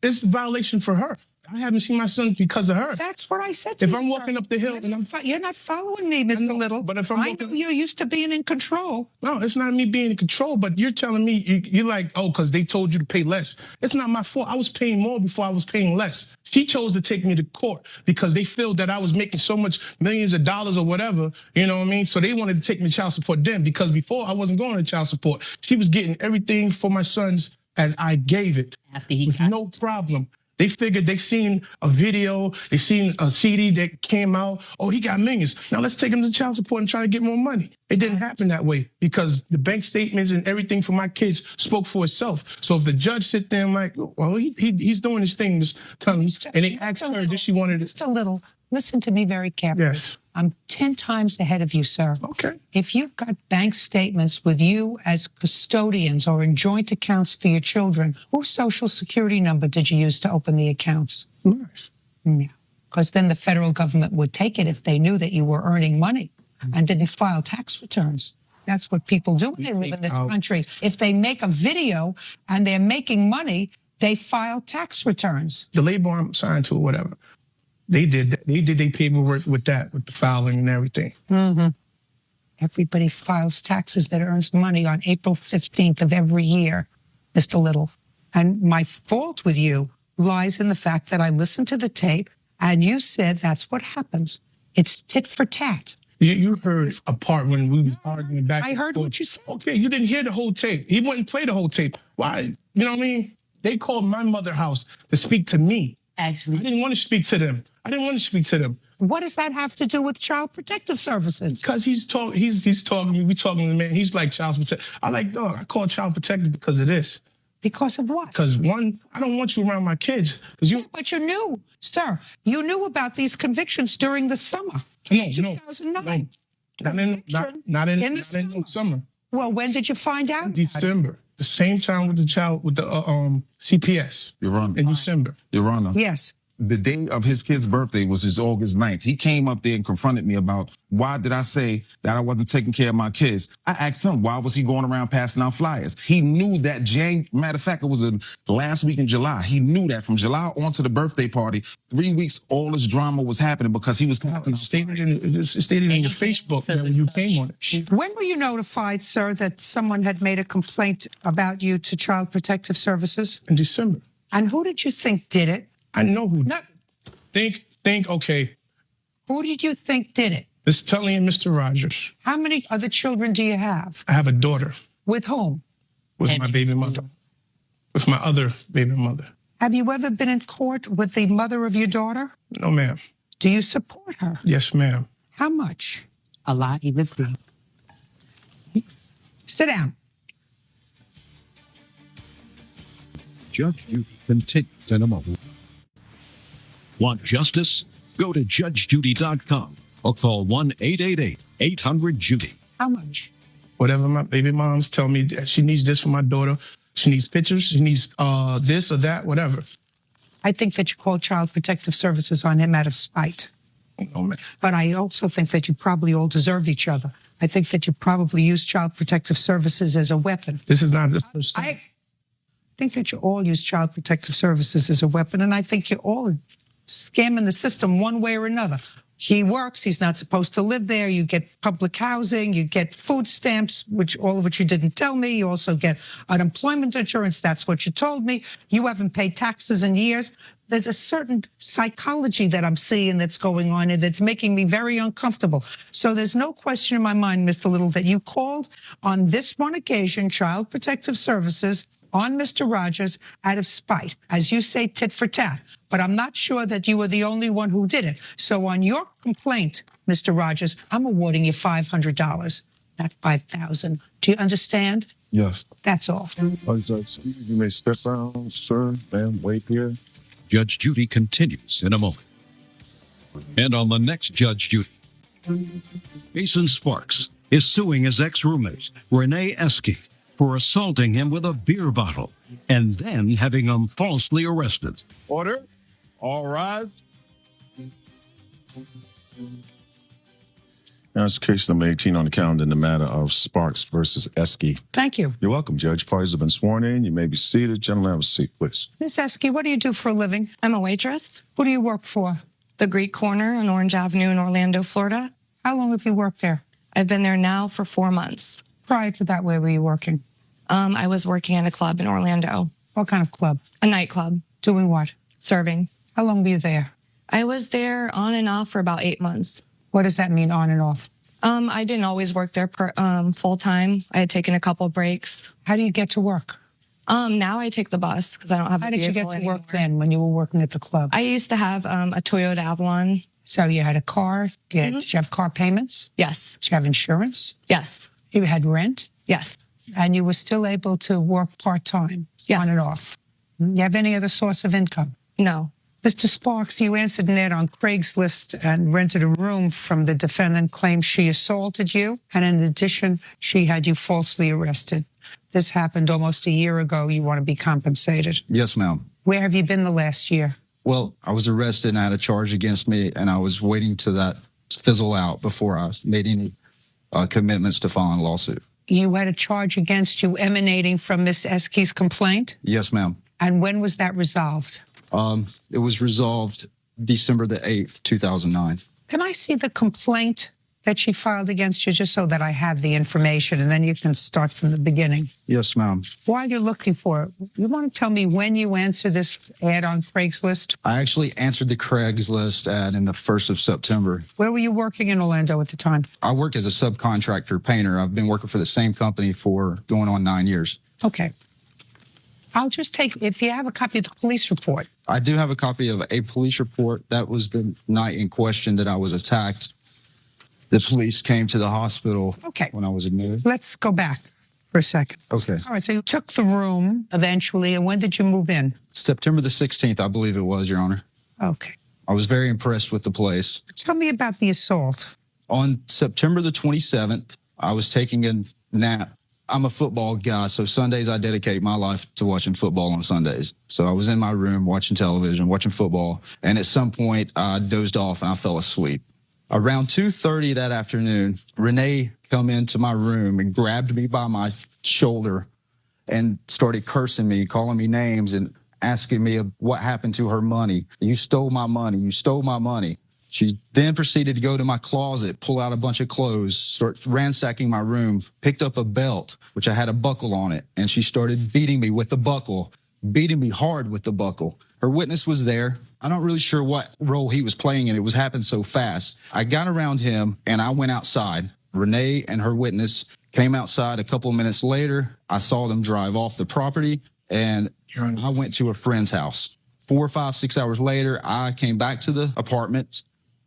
[SPEAKER 6] it's a violation for her. I haven't seen my son because of her.
[SPEAKER 4] That's what I said to
[SPEAKER 6] you.
[SPEAKER 4] you,
[SPEAKER 6] If I'm walking up the hill and
[SPEAKER 4] you're not following me, Mr. Little.
[SPEAKER 6] But if
[SPEAKER 4] I know you're used to being in control.
[SPEAKER 6] No, it's not me being in control, but you're telling me you're like, oh, because they told you to pay less. It's not my fault. I was paying more before I was paying less. She chose to take me to court because they feel that I was making so much millions of dollars or whatever, you know what I mean? So they wanted to take me to child support then, because before I wasn't going to child support. She was getting everything for my sons as I gave it.
[SPEAKER 9] After he
[SPEAKER 6] with no problem. They figured they seen a video, they seen a CD that came out. Oh, he got millions. Now let's take him to child support and try to get more money. It didn't happen that way because the bank statements and everything for my kids spoke for itself. So if the judge sit there and like, well, he's doing his things, tell me, and they asked her that she wanted it.
[SPEAKER 4] Just a little. Listen to me very carefully.
[SPEAKER 6] Yes.
[SPEAKER 4] I'm 10 times ahead of you, sir.
[SPEAKER 6] Okay.
[SPEAKER 4] If you've got bank statements with you as custodians or in joint accounts for your children, whose social security number did you use to open the accounts?
[SPEAKER 6] Nice.
[SPEAKER 4] Yeah. Because then the federal government would take it if they knew that you were earning money and didn't file tax returns. That's what people do when they live in this country. If they make a video and they're making money, they file tax returns.
[SPEAKER 6] The label I'm signed to or whatever. They did their paperwork with that, with the filing and everything.
[SPEAKER 4] Mm-hmm. Everybody files taxes that earns money on April 15th of every year, Mr. Little. And my fault with you lies in the fact that I listened to the tape and you said that's what happens It's tit for tat.
[SPEAKER 6] You heard a part when we was arguing back.
[SPEAKER 4] I heard what you said.
[SPEAKER 6] Okay, you didn't hear the whole tape. He wouldn't play the whole tape. Why? You know what I mean? They called my mother house to speak to me.
[SPEAKER 9] Actually,
[SPEAKER 6] I didn't want to speak to them.
[SPEAKER 4] What does that have to do with Child Protective Services?
[SPEAKER 6] Because he's talking to me. We talking to the man. He's like Child Protective. I like, dog, I call Child Protective because of this.
[SPEAKER 4] Because of what?
[SPEAKER 6] Because one, I don't want you around my kids.
[SPEAKER 4] But you knew, sir. You knew about these convictions during the summer.
[SPEAKER 6] No,
[SPEAKER 4] 2009.
[SPEAKER 6] not in the summer.
[SPEAKER 4] Well, when did you find out?
[SPEAKER 6] December. The same time with the CPS.
[SPEAKER 10] Your Honor.
[SPEAKER 6] In December.
[SPEAKER 10] Your Honor.
[SPEAKER 4] Yes.
[SPEAKER 10] The day of his kid's birthday was his August 9th. He came up there and confronted me about why did I say that I wasn't taking care of my kids. I asked him, why was he going around passing out flyers? He knew that matter of fact, it was the last week in July. He knew that from July on to the birthday party, 3 weeks, all this drama was happening because he was passing out
[SPEAKER 6] flyers. It stated in your Facebook when you came on it.
[SPEAKER 4] When were you notified, sir, that someone had made a complaint about you to Child Protective Services?
[SPEAKER 6] In December.
[SPEAKER 4] And who did you think did it?
[SPEAKER 6] I know who. Okay.
[SPEAKER 4] Who did you think did it?
[SPEAKER 6] This Tully and Mr. Rogers.
[SPEAKER 4] How many other children do you have?
[SPEAKER 6] I have a daughter.
[SPEAKER 4] With whom?
[SPEAKER 6] With my baby mother. With my other baby mother.
[SPEAKER 4] Have you ever been in court with the mother of your daughter?
[SPEAKER 6] No, ma'am.
[SPEAKER 4] Do you support her?
[SPEAKER 6] Yes, ma'am.
[SPEAKER 4] How much?
[SPEAKER 9] a lot. He lives there.
[SPEAKER 4] Sit down.
[SPEAKER 1] Judge Judy continues in a moment. Want justice? Go to judgejudy.com or call 1-888-800-JUDY.
[SPEAKER 4] How much?
[SPEAKER 6] Whatever my baby moms tell me that she needs this for my daughter. She needs pictures. She needs this or that, whatever.
[SPEAKER 4] I think that you called Child Protective Services on him out of spite.
[SPEAKER 6] Oh, man.
[SPEAKER 4] But I also think that you probably all deserve each other. I think that you probably use Child Protective Services as a weapon.
[SPEAKER 6] This is not the first time.
[SPEAKER 4] I think that you all use Child Protective Services as a weapon, and I think you're all scamming the system one way or another. He works, he's not supposed to live there. You get public housing, you get food stamps, all of which you didn't tell me. You also get unemployment insurance, that's what you told me. You haven't paid taxes in years. There's a certain psychology that I'm seeing that's going on and that's making me very uncomfortable. So there's no question in my mind, Mr. Little, that you called on this one occasion, Child Protective Services, on Mr. Rogers out of spite, as you say, tit for tat. But I'm not sure that you were the only one who did it. So on your complaint, Mr. Rogers, I'm awarding you $500, not $5,000. Do you understand?
[SPEAKER 3] Yes.
[SPEAKER 4] That's all.
[SPEAKER 3] Excuse me, you may step down, sir. Ma'am, wait here.
[SPEAKER 1] Judge Judy continues in a moment. And on the next Judge Judy, Jason Sparks is suing his ex-roommate, Renee Esky, for assaulting him with a beer bottle and then having him falsely arrested.
[SPEAKER 2] Order. All rise.
[SPEAKER 3] Now it's case number 18 on the calendar in the matter of Sparks versus Esky.
[SPEAKER 4] Thank you.
[SPEAKER 3] You're welcome, Judge. Parties have been sworn in. You may be seated. Gentlemen, have a seat, please.
[SPEAKER 4] Miss Esky, what do you do for a living?
[SPEAKER 7] I'm a waitress.
[SPEAKER 4] Who do you work for?
[SPEAKER 7] The Greek Corner on Orange Avenue in Orlando, Florida.
[SPEAKER 4] How long have you worked there?
[SPEAKER 7] I've been there now for 4 months.
[SPEAKER 4] Prior to that, where were you working?
[SPEAKER 7] I was working at a club in Orlando.
[SPEAKER 4] What kind of club?
[SPEAKER 7] A nightclub.
[SPEAKER 4] Doing what?
[SPEAKER 7] Serving.
[SPEAKER 4] How long were you there?
[SPEAKER 7] I was there on and off for about 8 months.
[SPEAKER 4] What does that mean, on and off?
[SPEAKER 7] I didn't always work there full time. I had taken a couple breaks.
[SPEAKER 4] How do you get to work?
[SPEAKER 7] Now I take the bus because I don't have a vehicle
[SPEAKER 4] How did you get to
[SPEAKER 7] anymore.
[SPEAKER 4] work then when you were working at the club?
[SPEAKER 7] I used to have a Toyota Avalon.
[SPEAKER 4] So you had a car? Did you have car payments?
[SPEAKER 7] Yes.
[SPEAKER 4] Did you have insurance?
[SPEAKER 7] Yes.
[SPEAKER 4] You had rent?
[SPEAKER 7] Yes.
[SPEAKER 4] And you were still able to work part-time?
[SPEAKER 7] Yes.
[SPEAKER 4] On and off? You have any other source of income?
[SPEAKER 7] No.
[SPEAKER 4] Mr. Sparks, you answered an ad on Craigslist and rented a room from the defendant, claimed she assaulted you, and in addition, she had you falsely arrested. This happened almost a year ago. You want to be compensated.
[SPEAKER 12] Yes, ma'am.
[SPEAKER 4] Where have you been the last year?
[SPEAKER 12] Well, I was arrested and had a charge against me, and I was waiting to that fizzle out before I made any commitments to file a lawsuit.
[SPEAKER 4] You had a charge against you emanating from Miss Esky's complaint?
[SPEAKER 12] Yes, ma'am.
[SPEAKER 4] And when was that resolved?
[SPEAKER 12] It was resolved December the 8th, 2009.
[SPEAKER 4] Can I see the complaint that she filed against you, just so that I have the information, and then you can start from the beginning?
[SPEAKER 12] Yes, ma'am.
[SPEAKER 4] While you're looking for it, you want to tell me when you answered this ad on Craigslist?
[SPEAKER 12] I actually answered the Craigslist ad in the 1st of September.
[SPEAKER 4] Where were you working in Orlando at the time?
[SPEAKER 12] I work as a subcontractor painter. I've been working for the same company for going on 9 years.
[SPEAKER 4] Okay. I'll just take, if you have a copy of the police report.
[SPEAKER 12] I do have a copy of a police report. That was the night in question that I was attacked. The police came to the hospital when I was admitted.
[SPEAKER 4] Let's go back for a second.
[SPEAKER 12] Okay.
[SPEAKER 4] All right, so you took the room eventually, and when did you move in?
[SPEAKER 12] September the 16th, I believe it was, Your Honor.
[SPEAKER 4] Okay.
[SPEAKER 12] I was very impressed with the place.
[SPEAKER 4] Tell me about the assault.
[SPEAKER 12] On September the 27th, I was taking a nap. I'm a football guy, so Sundays I dedicate my life to watching football on Sundays. So I was in my room watching television, watching football, and at some point I dozed off and I fell asleep. Around 2:30 that afternoon, Renee come into my room and grabbed me by my shoulder and started cursing me, calling me names and asking me what happened to her money. You stole my money. You stole my money. She then proceeded to go to my closet, pull out a bunch of clothes, start ransacking my room, picked up a belt, which I had a buckle on it, and she started beating me with the buckle, beating me hard with the buckle. Her witness was there. I'm not really sure what role he was playing, and it was happening so fast. I got around him, and I went outside. Renee and her witness came outside a couple of minutes later. I saw them drive off the property, and I went to a friend's house. 4, 5, 6 hours later, I came back to the apartment.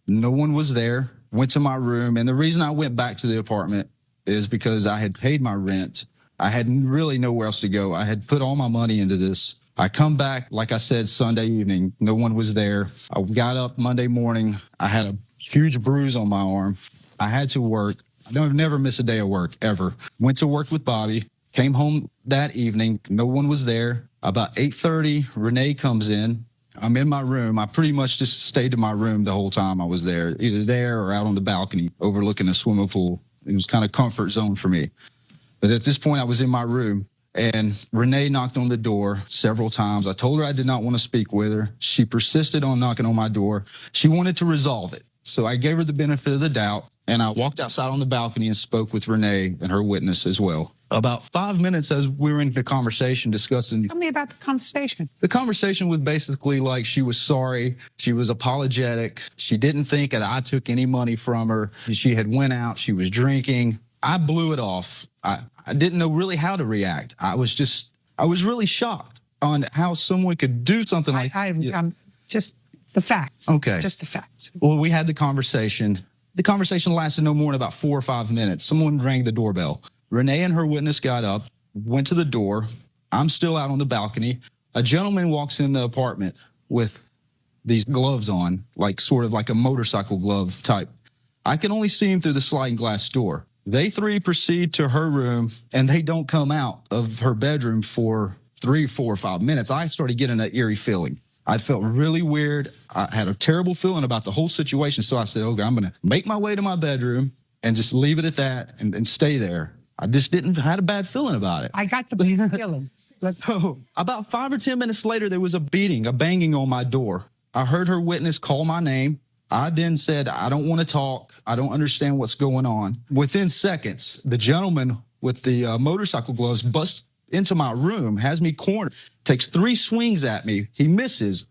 [SPEAKER 12] No one was there. Went to my room. And the reason I went back to the apartment is because I had paid my rent. I had really nowhere else to go. I had put all my money into this. I come back, like I said, Sunday evening. No one was there. I got up Monday morning. I had a huge bruise on my arm. I had to work. I don't never miss a day of work, ever. Went to work with Bobby. Came home that evening. No one was there. About 8:30, Renee comes in. I'm in my room. I pretty much just stayed in my room the whole time I was there, either there or out on the balcony overlooking the swimming pool. It was kind of comfort zone for me. But at this point, I was in my room, and Renee knocked on the door several times. I told her I did not want to speak with her. She persisted on knocking on my door. She wanted to resolve it. So I gave her the benefit of the doubt, and I walked outside on the balcony and spoke with Renee and her witness as well. About 5 minutes as we were in the conversation discussing.
[SPEAKER 4] Tell me about the conversation.
[SPEAKER 12] The conversation was basically like she was sorry. She was apologetic. She didn't think that I took any money from her. She had went out. She was drinking. I blew it off. I didn't know really how to react. I was really shocked on how someone could do something like that.
[SPEAKER 4] Just the facts.
[SPEAKER 12] Okay.
[SPEAKER 4] Just the facts.
[SPEAKER 12] Well, we had the conversation. The conversation lasted no more than about 4 or 5 minutes. Someone rang the doorbell. Renee and her witness got up, went to the door. I'm still out on the balcony. A gentleman walks in the apartment with these gloves on, like sort of like a motorcycle glove type. I can only see him through the sliding glass door. They three proceed to her room, and they don't come out of her bedroom for 3, 4, 5 minutes. I started getting an eerie feeling. I felt really weird. I had a terrible feeling about the whole situation. So I said, okay, I'm going to make my way to my bedroom and just leave it at that and stay there. I just had a bad feeling about it.
[SPEAKER 4] I got the bad feeling.
[SPEAKER 12] About 5 or 10 minutes later, there was a banging on my door. I heard her witness call my name. I then said, I don't want to talk. I don't understand what's going on. Within seconds, the gentleman with the motorcycle gloves busts into my room, has me cornered, takes 3 swings at me. He misses.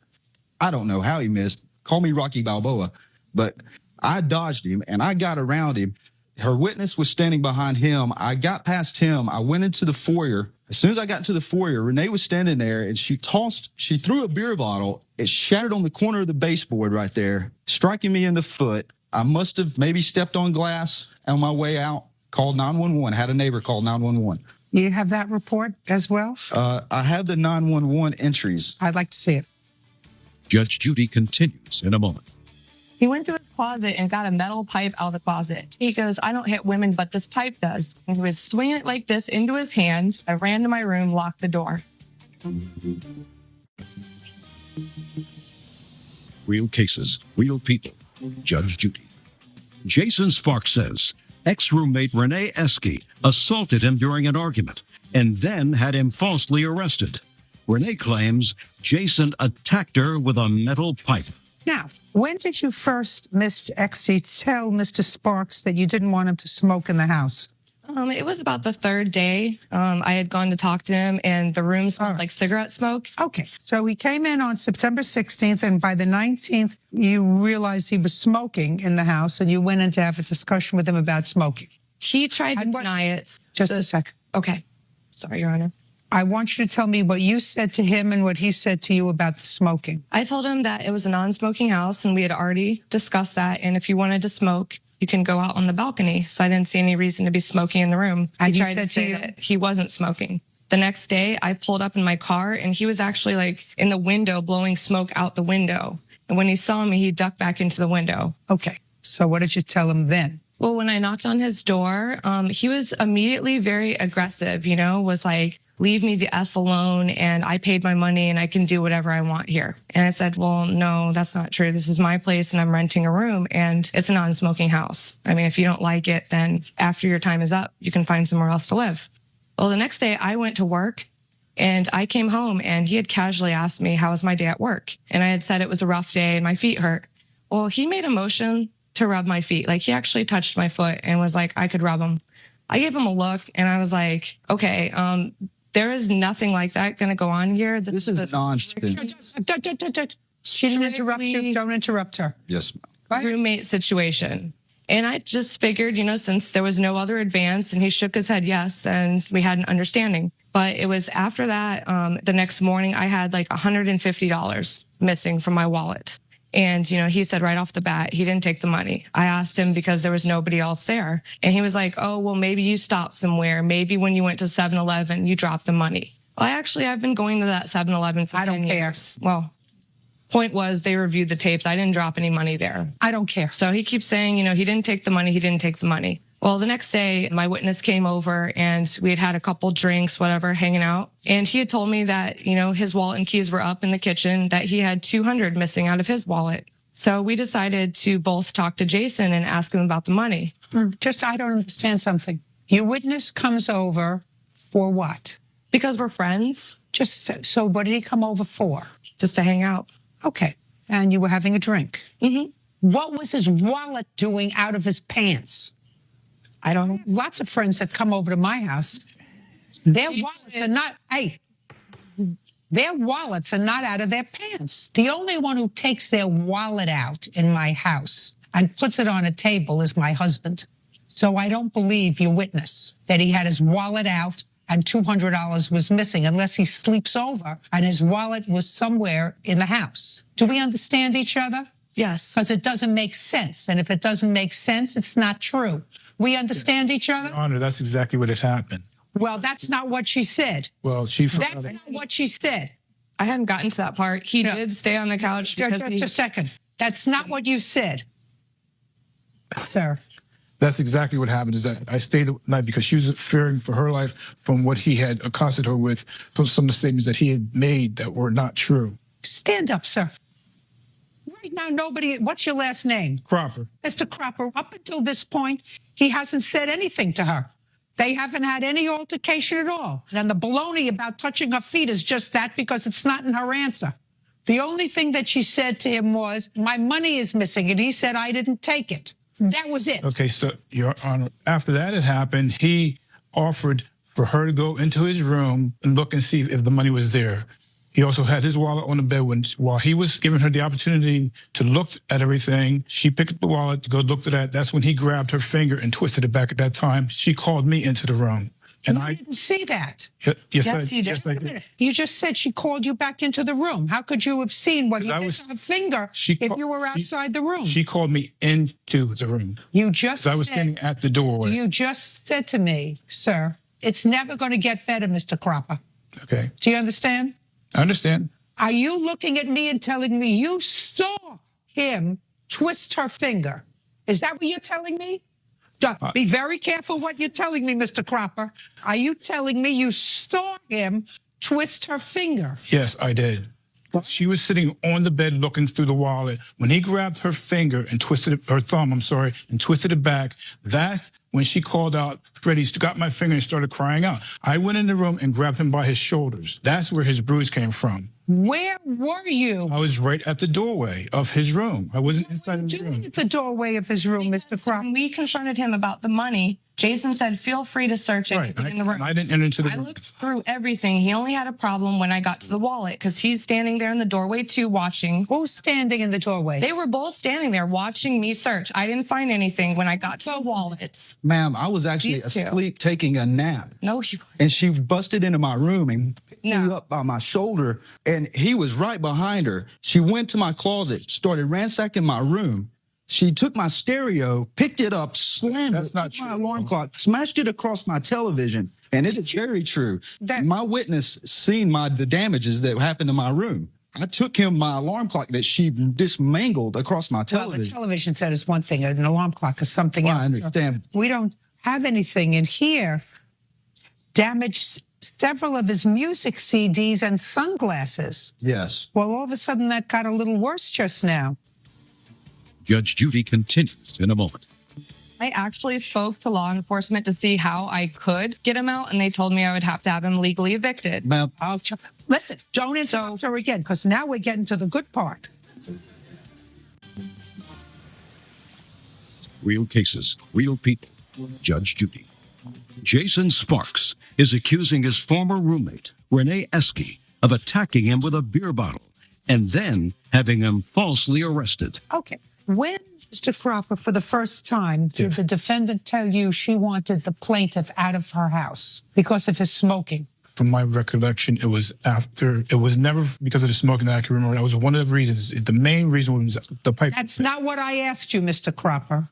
[SPEAKER 12] I don't know how he missed. Call me Rocky Balboa. But I dodged him, and I got around him. Her witness was standing behind him. I got past him. I went into the foyer. As soon as I got into the foyer, Renee was standing there, and she threw a beer bottle. It shattered on the corner of the baseboard right there, striking me in the foot. I must have maybe stepped on glass on my way out, called 911, had a neighbor call 911.
[SPEAKER 4] You have that report as well?
[SPEAKER 12] I have the 911 entries.
[SPEAKER 4] I'd like to see it.
[SPEAKER 1] Judge Judy continues in a moment.
[SPEAKER 13] He went to his closet and got a metal pipe out of the closet. He goes, I don't hit women, but this pipe does. And he was swinging it like this into his hands. I ran to my room, locked the door.
[SPEAKER 1] Real cases, real people. Judge Judy. Jason Sparks says ex-roommate Renee Esky assaulted him during an argument and then had him falsely arrested. Renee claims Jason attacked her with a metal pipe.
[SPEAKER 4] Now, when did you first, Miss XT, tell Mr. Sparks that you didn't want him to smoke in the house?
[SPEAKER 13] It was about the third day. I had gone to talk to him, and the room smelled like cigarette smoke.
[SPEAKER 4] Okay, so he came in on September 16th, and by the 19th, you realized he was smoking in the house, and you went in to have a discussion with him about smoking.
[SPEAKER 13] He tried to deny it.
[SPEAKER 4] Just a second.
[SPEAKER 13] Okay. Sorry, Your Honor.
[SPEAKER 4] I want you to tell me what you said to him and what he said to you about the smoking.
[SPEAKER 13] I told him that it was a non-smoking house, and we had already discussed that, and if you wanted to smoke, you can go out on the balcony. So I didn't see any reason to be smoking in the room.
[SPEAKER 4] And
[SPEAKER 13] He
[SPEAKER 4] he
[SPEAKER 13] tried to
[SPEAKER 4] said to
[SPEAKER 13] say
[SPEAKER 4] you-
[SPEAKER 13] that he wasn't smoking. The next day, I pulled up in my car, and he was actually like in the window blowing smoke out the window. And when he saw me, he ducked back into the window.
[SPEAKER 4] Okay, so what did you tell him then?
[SPEAKER 13] Well, when I knocked on his door, he was immediately very aggressive, was like, leave me the F alone, and I paid my money and I can do whatever I want here. And I said, well, no, that's not true. This is my place and I'm renting a room and it's a non-smoking house. I mean, if you don't like it, then after your time is up, you can find somewhere else to live. Well, the next day I went to work and I came home and he had casually asked me, how was my day at work? And I had said it was a rough day and my feet hurt. Well, he made a motion to rub my feet. Like he actually touched my foot and was like, I could rub them. I gave him a look and I was like, okay, there is nothing like that going to go on here.
[SPEAKER 12] This is nonsense.
[SPEAKER 4] She didn't interrupt you. Don't interrupt her.
[SPEAKER 12] Yes.
[SPEAKER 13] Roommate situation. And I just figured, since there was no other advance and he shook his head yes, and we had an understanding. But it was after that, the next morning, I had like $150 missing from my wallet. And, he said right off the bat, he didn't take the money. I asked him because there was nobody else there. And he was like, oh, well, maybe you stopped somewhere. Maybe when you went to 7-Eleven, you dropped the money. Well, I've been going to that 7-Eleven for 10 years. Well, point was they reviewed the tapes. I didn't drop any money there.
[SPEAKER 4] I don't care.
[SPEAKER 13] So he keeps saying, he didn't take the money. He didn't take the money. Well, the next day, my witness came over and we had a couple drinks, whatever, hanging out. And he had told me that, his wallet and keys were up in the kitchen, that he had $200 missing out of his wallet. So we decided to both talk to Jason and ask him about the money.
[SPEAKER 4] I don't understand something. Your witness comes over for what?
[SPEAKER 13] Because we're friends.
[SPEAKER 4] So what did he come over for?
[SPEAKER 13] Just to hang out.
[SPEAKER 4] Okay. And you were having a drink.
[SPEAKER 13] Mm-hmm.
[SPEAKER 4] What was his wallet doing out of his pants?
[SPEAKER 13] I don't know.
[SPEAKER 4] Lots of friends that come over to my house, their wallets are not out of their pants. The only one who takes their wallet out in my house and puts it on a table is my husband. So I don't believe your witness that he had his wallet out and $200 was missing unless he sleeps over and his wallet was somewhere in the house. Do we understand each other?
[SPEAKER 13] Yes.
[SPEAKER 4] Because it doesn't make sense. And if it doesn't make sense, it's not true. We understand each other?
[SPEAKER 6] Your Honor, that's exactly what had happened.
[SPEAKER 4] Well, that's not what she said.
[SPEAKER 6] Well,
[SPEAKER 4] That's not what she said.
[SPEAKER 13] I hadn't gotten to that part. He did stay on the couch.
[SPEAKER 4] Just a second. That's not what you said, sir.
[SPEAKER 6] That's exactly what happened, is that I stayed the night because she was fearing for her life from what he had accosted her with, from some of the statements that he had made that were not true.
[SPEAKER 4] Stand up, sir. Right now, what's your last name?
[SPEAKER 6] Cropper.
[SPEAKER 4] Mr. Cropper, up until this point, he hasn't said anything to her. They haven't had any altercation at all. And the baloney about touching her feet is just that because it's not in her answer. The only thing that she said to him was, my money is missing. And he said, I didn't take it. That was it.
[SPEAKER 6] Okay, so, Your Honor, after that had happened, he offered for her to go into his room and look and see if the money was there. He also had his wallet on the bed while he was giving her the opportunity to look at everything. She picked up the wallet to go look at that. That's when he grabbed her finger and twisted it back at that time. She called me into the room. And I
[SPEAKER 4] didn't see that.
[SPEAKER 6] Yes,
[SPEAKER 13] you did.
[SPEAKER 6] Yes, I did.
[SPEAKER 4] You just said she called you back into the room. How could you have seen what he did to her finger if you were outside the room?
[SPEAKER 6] She called me into the room.
[SPEAKER 4] You just
[SPEAKER 6] I was standing at the doorway.
[SPEAKER 4] You just said to me, sir, it's never going to get better, Mr. Cropper.
[SPEAKER 6] Okay.
[SPEAKER 4] Do you understand?
[SPEAKER 6] I understand.
[SPEAKER 4] Are you looking at me and telling me you saw him twist her finger? Is that what you're telling me? Be very careful what you're telling me, Mr. Cropper. Are you telling me you saw him twist her finger?
[SPEAKER 6] Yes, I did. She was sitting on the bed looking through the wallet. When he grabbed her finger and her thumb, and twisted it back, that's when she called out, Freddie's got my finger, and started crying out. I went in the room and grabbed him by his shoulders. That's where his bruise came from.
[SPEAKER 4] Where were you?
[SPEAKER 6] I was right at the doorway of his room. I wasn't inside his room.
[SPEAKER 4] Doing at the doorway of his room, Mr. Crocker.
[SPEAKER 13] When we confronted him about the money, Jason said, feel free to search anything in the room.
[SPEAKER 6] I didn't enter into the
[SPEAKER 13] I
[SPEAKER 6] room.
[SPEAKER 13] looked through everything. He only had a problem when I got to the wallet because he's standing there in the doorway too watching.
[SPEAKER 4] Who's standing in the doorway?
[SPEAKER 13] They were both standing there watching me search. I didn't find anything when I got to the wallet.
[SPEAKER 12] Ma'am, I was actually
[SPEAKER 13] These two.
[SPEAKER 12] asleep taking a nap.
[SPEAKER 13] No, he
[SPEAKER 12] And she busted into my room and picked me
[SPEAKER 13] No.
[SPEAKER 12] up by my shoulder, and he was right behind her. She went to my closet, started ransacking my room. She took my stereo, picked it up, slammed
[SPEAKER 6] That's
[SPEAKER 12] it,
[SPEAKER 6] not
[SPEAKER 12] took my
[SPEAKER 6] true.
[SPEAKER 12] alarm clock, smashed it across my television, and it is very true. My witness seen the damages that happened to my room. I took him my alarm clock that she dismangled across my
[SPEAKER 4] Well, the
[SPEAKER 12] television.
[SPEAKER 4] television set is one thing, an alarm clock is something
[SPEAKER 12] Well, I
[SPEAKER 4] else.
[SPEAKER 12] understand.
[SPEAKER 4] We don't have anything in here. Damaged several of his music CDs and sunglasses.
[SPEAKER 12] Yes.
[SPEAKER 4] Well, all of a sudden that got a little worse just now.
[SPEAKER 1] Judge Judy continues in a moment.
[SPEAKER 13] I actually spoke to law enforcement to see how I could get him out, and they told me I would have to have him legally evicted.
[SPEAKER 12] Ma'am,
[SPEAKER 4] Listen, don't interrupt her again, because now we're getting to the good part.
[SPEAKER 1] Real cases, real people. Judge Judy. Jason Sparks is accusing his former roommate, Renee Esky, of attacking him with a beer bottle and then having him falsely arrested.
[SPEAKER 4] Okay. When, Mr. Cropper, for the first time, did the defendant tell you she wanted the plaintiff out of her house because of his smoking?
[SPEAKER 6] From my recollection, it was after. It was never because of the smoking that I can remember. That was one of the reasons. The main reason was the pipe.
[SPEAKER 4] That's not what I asked you, Mr. Cropper.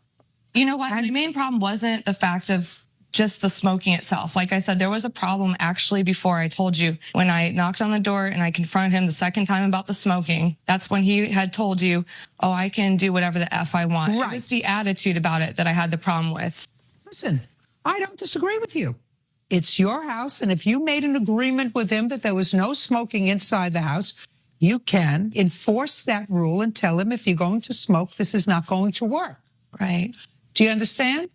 [SPEAKER 13] You know what? My main problem wasn't the fact of just the smoking itself. Like I said, there was a problem actually before I told you. When I knocked on the door and I confronted him the second time about the smoking, that's when he had told you, oh, I can do whatever the F I want.
[SPEAKER 4] Right.
[SPEAKER 13] It was the attitude about it that I had the problem with.
[SPEAKER 4] Listen, I don't disagree with you. It's your house, and if you made an agreement with him that there was no smoking inside the house, you can enforce that rule and tell him if you're going to smoke, this is not going to work.
[SPEAKER 13] Right.
[SPEAKER 4] Do you understand?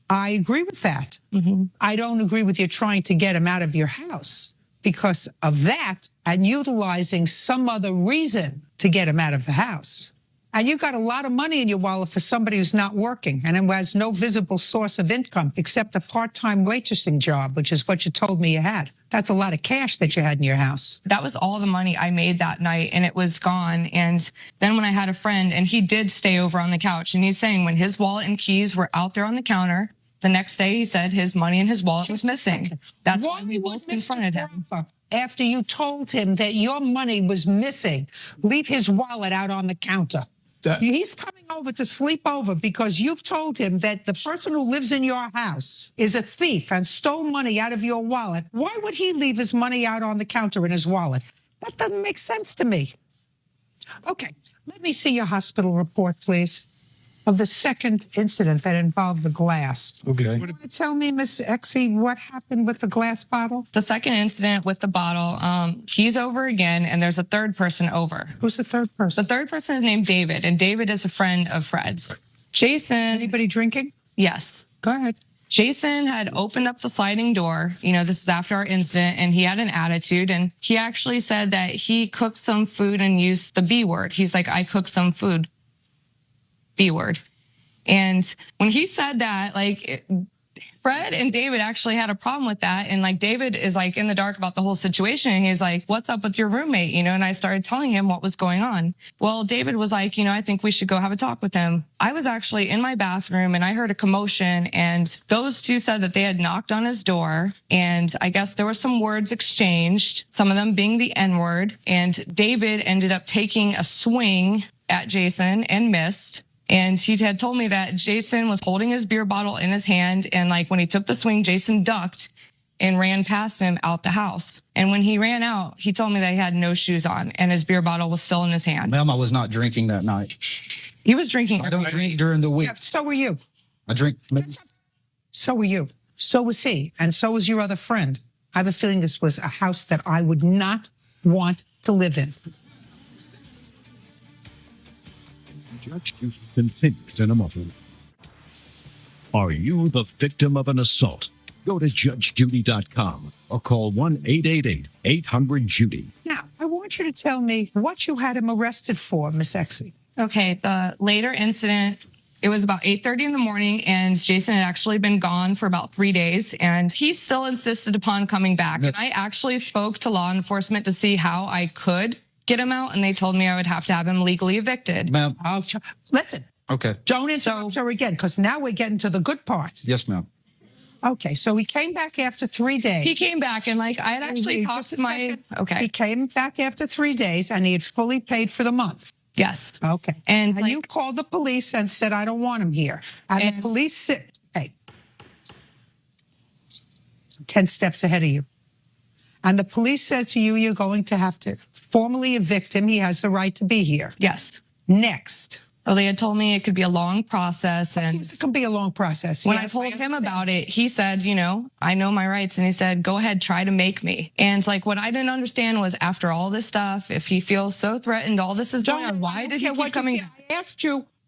[SPEAKER 4] I agree with that.
[SPEAKER 13] Mm-hmm.
[SPEAKER 4] I don't agree with you trying to get him out of your house because of that and utilizing some other reason to get him out of the house. And you got a lot of money in your wallet for somebody who's not working and who has no visible source of income except a part-time waitressing job, which is what you told me you had. That's a lot of cash that you had in your house.
[SPEAKER 13] That was all the money I made that night, and it was gone. And then when I had a friend, and he did stay over on the couch, and he's saying when his wallet and keys were out there on the counter, the next day he said his money and his wallet was missing. That's why we both confronted him.
[SPEAKER 4] After you told him that your money was missing, leave his wallet out on the counter. He's coming over to sleep over because you've told him that the person who lives in your house is a thief and stole money out of your wallet. Why would he leave his money out on the counter in his wallet? That doesn't make sense to me. Okay, let me see your hospital report, please, of the second incident that involved the glass.
[SPEAKER 6] Okay.
[SPEAKER 4] Want to tell me, Miss Exie, what happened with the glass bottle?
[SPEAKER 13] The second incident with the bottle, he's over again, and there's a third person over.
[SPEAKER 4] Who's the third person?
[SPEAKER 13] The third person is named David, and David is a friend of Fred's. Jason.
[SPEAKER 4] Anybody drinking?
[SPEAKER 13] Yes.
[SPEAKER 4] Go ahead.
[SPEAKER 13] Jason had opened up the sliding door. You know, this is after our incident, and he had an attitude. And he actually said that he cooked some food and used the B word. He's like, I cooked some food. B word. And when he said that, like, Fred and David actually had a problem with that. And like, David is like in the dark about the whole situation. And he's like, what's up with your roommate? You know, and I started telling him what was going on. Well, David was like, you know, I think we should go have a talk with him. I was actually in my bathroom and I heard a commotion, and those two said that they had knocked on his door. And I guess there were some words exchanged, some of them being the N word. And David ended up taking a swing at Jason and missed. And he had told me that Jason was holding his beer bottle in his hand. And like when he took the swing, Jason ducked and ran past him out the house. And when he ran out, he told me that he had no shoes on and his beer bottle was still in his hand.
[SPEAKER 12] Ma'am, I was not drinking that night.
[SPEAKER 13] He was drinking.
[SPEAKER 12] I don't drink during the week.
[SPEAKER 4] Yeah, so were you.
[SPEAKER 12] I drink.
[SPEAKER 4] So were you. So was he. And so was your other friend. I have a feeling this was a house that I would not want to live in.
[SPEAKER 1] Judge Judy continues in a moment. Are you the victim of an assault? Go to judgejudy.com or call 1-888-800-JUDY.
[SPEAKER 4] Now, I want want you to tell me what you had him arrested for, Miss Exie.
[SPEAKER 13] Okay, the later incident, it was about 8:30 in the morning, and Jason had actually been gone for about 3 days, and he still insisted upon coming back. And I actually spoke to law enforcement to see how I could get him out, and they told me I would have to have him legally evicted.
[SPEAKER 12] Ma'am.
[SPEAKER 4] Listen,
[SPEAKER 12] Okay.
[SPEAKER 4] don't interrupt her again, because now we're getting to the good part.
[SPEAKER 12] Yes, ma'am.
[SPEAKER 4] Okay, so he came back after 3 days.
[SPEAKER 13] He came back, and like I had actually talked to my... Okay.
[SPEAKER 4] He came back after 3 days, and he had fully paid for the month.
[SPEAKER 13] Yes.
[SPEAKER 4] Okay.
[SPEAKER 13] And like,
[SPEAKER 4] you called the police and said, I don't want him here. And the police said, hey, 10 steps ahead of you. And the police says to you, you're going to have to formally evict him. He has the right to be here.
[SPEAKER 13] Yes.
[SPEAKER 4] Next.
[SPEAKER 13] Well, they had told me it could be a long process. And
[SPEAKER 4] it could be a long process.
[SPEAKER 13] When I told him about it, he said, you know, I know my rights. And he said, go ahead, try to make me. And like what I didn't understand was after all this stuff, if he feels so threatened, all this is going on, why did he keep coming?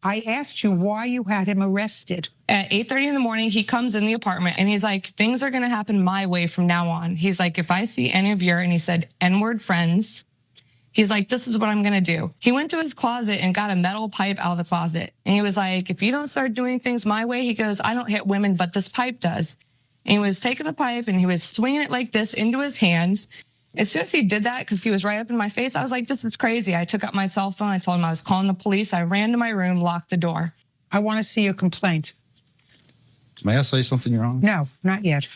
[SPEAKER 4] I asked you why you had him arrested.
[SPEAKER 13] At 8:30 in the morning, he comes in the apartment and he's like, things are going to happen my way from now on. He's like, if I see any of your, and he said, N-word friends, he's like, this is what I'm going to do. He went to his closet and got a metal pipe out of the closet. And he was like, if you don't start doing things my way, he goes, I don't hit women, but this pipe does. And he was taking the pipe and he was swinging it like this into his hands. As soon as he did that, because he was right up in my face, I was like, this is crazy. I took out my cell phone. I told him I was calling the police. I ran to my room, locked the door.
[SPEAKER 4] I want to see your complaint.
[SPEAKER 12] May I say something, Your Honor?
[SPEAKER 4] No, not yet.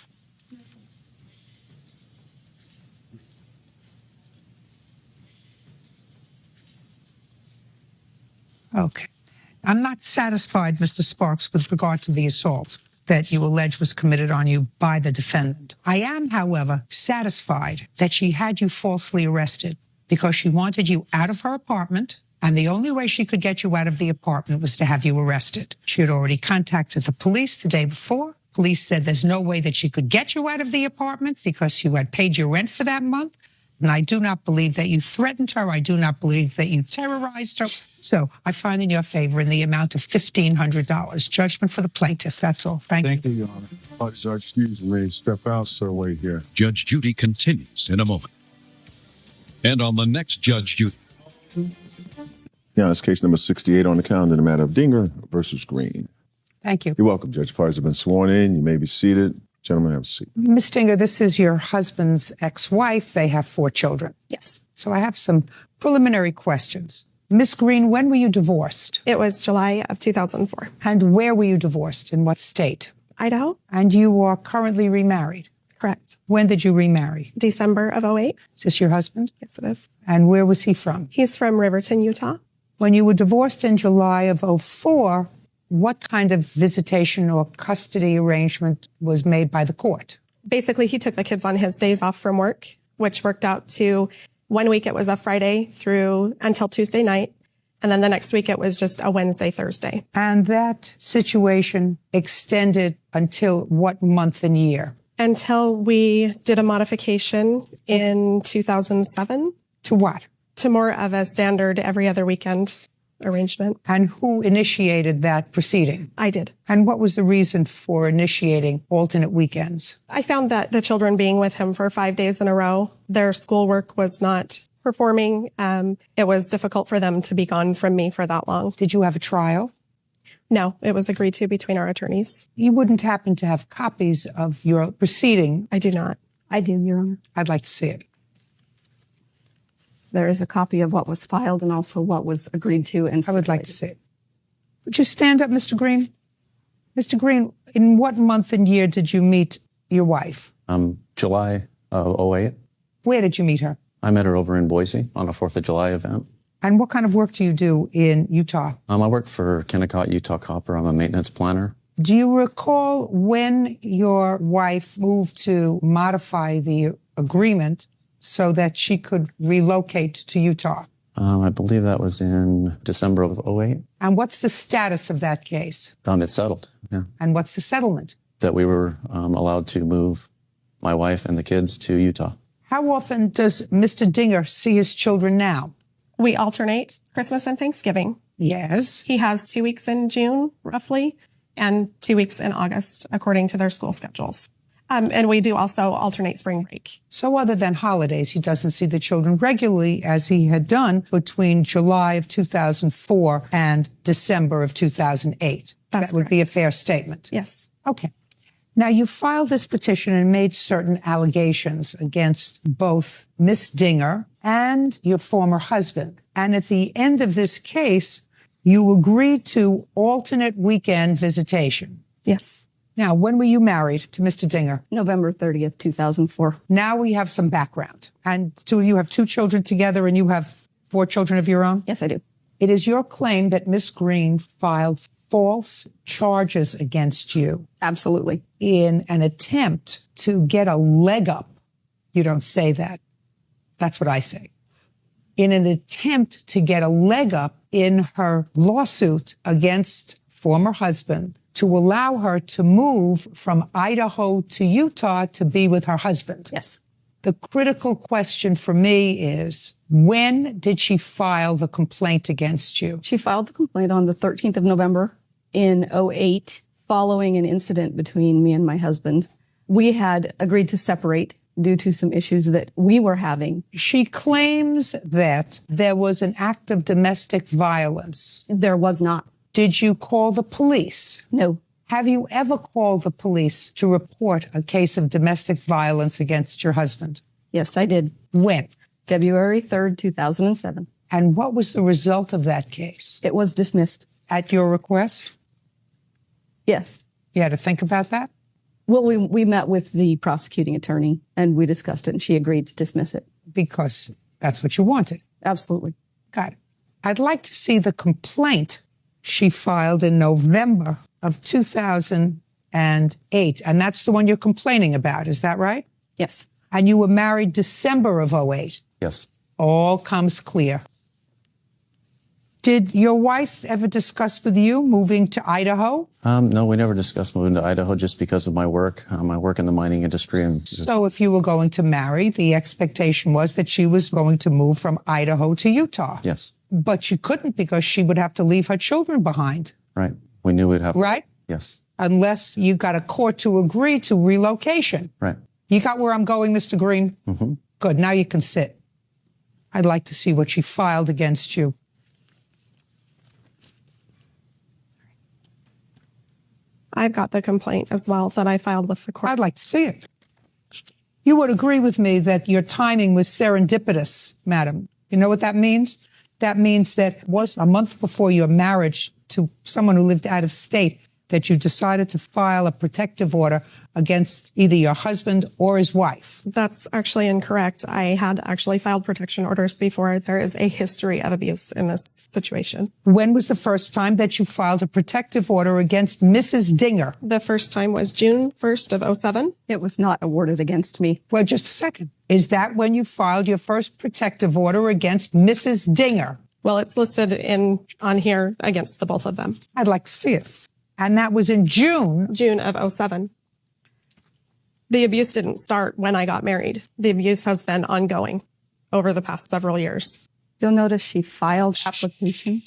[SPEAKER 4] Okay. I'm not satisfied, Mr. Sparks, with regard to the assault that you allege was committed on you by the defendant. I am, however, satisfied that she had you falsely arrested because she wanted you out of her apartment, and the only way she could get you out of the apartment was to have you arrested. She had already contacted the police the day before. Police said there's no way that she could get you out of the apartment because you had paid your rent for that month. And I do not believe that you threatened her. I do not believe that you terrorized her. So I find in your favor in the amount of $1,500. Judgment for the plaintiff. That's all. Thank you.
[SPEAKER 3] Your Honor. Judge, excuse me. Step out, sir. Wait here.
[SPEAKER 1] Judge Judy continues in a moment. And on the next Judge Judy.
[SPEAKER 3] Yeah, it's case number 68 on the calendar, the matter of Dinger versus Green.
[SPEAKER 4] Thank you.
[SPEAKER 3] You're welcome, Judge. Parties have been sworn in. You may be seated. Gentlemen, have a seat.
[SPEAKER 4] Ms. Dinger, this is your husband's ex-wife. They have 4 children.
[SPEAKER 14] Yes.
[SPEAKER 4] So I have some preliminary questions. Ms. Green, when were you divorced?
[SPEAKER 14] It was July of 2004.
[SPEAKER 4] And where were you divorced? In what state?
[SPEAKER 14] Idaho.
[SPEAKER 4] And you are currently remarried?
[SPEAKER 14] Correct.
[SPEAKER 4] When did you remarry?
[SPEAKER 14] December of 2008.
[SPEAKER 4] Is this your husband?
[SPEAKER 14] Yes, it is.
[SPEAKER 4] And where was he from?
[SPEAKER 14] He's from Riverton, Utah.
[SPEAKER 4] When you were divorced in July of 2004, what kind of visitation or custody arrangement was made by the court?
[SPEAKER 14] Basically, he took the kids on his days off from work, which worked out to 1 week it was a Friday through until Tuesday night. And then the next week it was just a Wednesday, Thursday.
[SPEAKER 4] And that situation extended until what month and year?
[SPEAKER 14] Until we did a modification in 2007.
[SPEAKER 4] To what?
[SPEAKER 14] To more of a standard every other weekend arrangement.
[SPEAKER 4] And who initiated that proceeding?
[SPEAKER 14] I did.
[SPEAKER 4] And what was the reason for initiating alternate weekends?
[SPEAKER 14] I found that the children being with him for 5 days in a row, their schoolwork was not performing. It was difficult for them to be gone from me for that long.
[SPEAKER 4] Did you have a trial?
[SPEAKER 14] No, it was agreed to between our attorneys.
[SPEAKER 4] You wouldn't happen to have copies of your proceeding?
[SPEAKER 14] I do not.
[SPEAKER 15] I do, Your Honor.
[SPEAKER 4] I'd like to see it.
[SPEAKER 15] There is a copy of what was filed and also what was agreed to and
[SPEAKER 4] I would like to see it. Would you stand up, Mr. Green? Mr. Green, in what month and year did you meet your wife?
[SPEAKER 16] July of 2008.
[SPEAKER 4] Where did you meet her?
[SPEAKER 16] I met her over in Boise on a 4th of July event.
[SPEAKER 4] And what kind of work do you do in Utah?
[SPEAKER 16] I work for Kennecott Utah Copper. I'm a maintenance planner.
[SPEAKER 4] Do you recall when your wife moved to modify the agreement so that she could relocate to Utah?
[SPEAKER 16] I believe that was in December of 2008.
[SPEAKER 4] And what's the status of that case?
[SPEAKER 16] It's settled, yeah.
[SPEAKER 4] And what's the settlement?
[SPEAKER 16] That we were allowed to move my wife and the kids to Utah.
[SPEAKER 4] How often does Mr. Dinger see his children now?
[SPEAKER 14] We alternate Christmas and Thanksgiving.
[SPEAKER 4] Yes.
[SPEAKER 14] He has 2 weeks in June, roughly, and 2 weeks in August, according to their school schedules. And we do also alternate spring break.
[SPEAKER 4] So other than holidays, he doesn't see the children regularly as he had done between July of 2004 and December of 2008.
[SPEAKER 14] That's
[SPEAKER 4] that would be a fair statement.
[SPEAKER 14] Yes.
[SPEAKER 4] Okay. Now, you filed this petition and made certain allegations against both Miss Dinger and your former husband. And at the end of this case, you agreed to alternate weekend visitation.
[SPEAKER 15] Yes.
[SPEAKER 4] Now, when were you married to Mr. Dinger?
[SPEAKER 15] November 30th, 2004.
[SPEAKER 4] Now we have some background. And two of you have 2 children together and you have 4 children of your own?
[SPEAKER 15] Yes, I do.
[SPEAKER 4] It is your claim that Miss Green filed false charges against you.
[SPEAKER 15] Absolutely.
[SPEAKER 4] In an attempt to get a leg up. You don't say that. That's what I say. In an attempt to get a leg up in her lawsuit against former husband to allow her to move from Idaho to Utah to be with her husband.
[SPEAKER 15] Yes.
[SPEAKER 4] The critical question for me is, when did she file the complaint against you?
[SPEAKER 15] She filed the complaint on the 13th of November in 2008, following an incident between me and my husband. We had agreed to separate due to some issues that we were having.
[SPEAKER 4] She claims that there was an act of domestic violence.
[SPEAKER 15] There was not.
[SPEAKER 4] Did you call the police?
[SPEAKER 15] No.
[SPEAKER 4] Have you ever called the police to report a case of domestic violence against your husband?
[SPEAKER 15] Yes, I did.
[SPEAKER 4] When?
[SPEAKER 15] February 3rd, 2007.
[SPEAKER 4] And what was the result of that case?
[SPEAKER 15] It was dismissed.
[SPEAKER 4] At your request?
[SPEAKER 15] Yes.
[SPEAKER 4] You had to think about that?
[SPEAKER 15] Well, we met with the prosecuting attorney and we discussed it and she agreed to dismiss it.
[SPEAKER 4] Because that's what you wanted.
[SPEAKER 15] Absolutely.
[SPEAKER 4] Got it. I'd like to see the complaint she filed in November of 2008. And that's the one you're complaining about. Is that right?
[SPEAKER 15] Yes.
[SPEAKER 4] And you were married December of 2008.
[SPEAKER 16] Yes.
[SPEAKER 4] All comes clear. Did your wife ever discuss with you moving to Idaho?
[SPEAKER 16] No, we never discussed moving to Idaho just because of my work. I work in the mining industry. And
[SPEAKER 4] So if you were going to marry, the expectation was that she was going to move from Idaho to Utah.
[SPEAKER 16] yes,
[SPEAKER 4] But she couldn't because she would have to leave her children behind,
[SPEAKER 16] right. We knew we'd have.
[SPEAKER 4] right?
[SPEAKER 16] Yes,
[SPEAKER 4] Unless you got a court to agree to relocation.
[SPEAKER 16] right.
[SPEAKER 4] You got where I'm going, Mr. Green?
[SPEAKER 16] Mm-hmm.
[SPEAKER 4] Good. Now you can sit. I'd like to see what she filed against you.
[SPEAKER 14] I've got the complaint as well that I filed with the court.
[SPEAKER 4] I'd like to see it. You would agree with me that your timing was serendipitous, madam. You know what that means? That means that it was a month before your marriage to someone who lived out of state that you decided to file a protective order against either your husband or his wife.
[SPEAKER 14] That's actually incorrect. I had actually filed protection orders before. There is a history of abuse in this situation.
[SPEAKER 4] When was the first time that you filed a protective order against Mrs. Dinger?
[SPEAKER 14] The first time was June 1st of 2007.
[SPEAKER 15] It was not awarded against me.
[SPEAKER 4] Well, just a second. Is that when you filed your first protective order against Mrs. Dinger?
[SPEAKER 14] Well, it's listed on here against the both of them.
[SPEAKER 4] I'd like to see it. And that was in June.
[SPEAKER 14] June of 2007. The abuse didn't start when I got married. The abuse has been ongoing over the past several years.
[SPEAKER 15] You'll notice she filed application.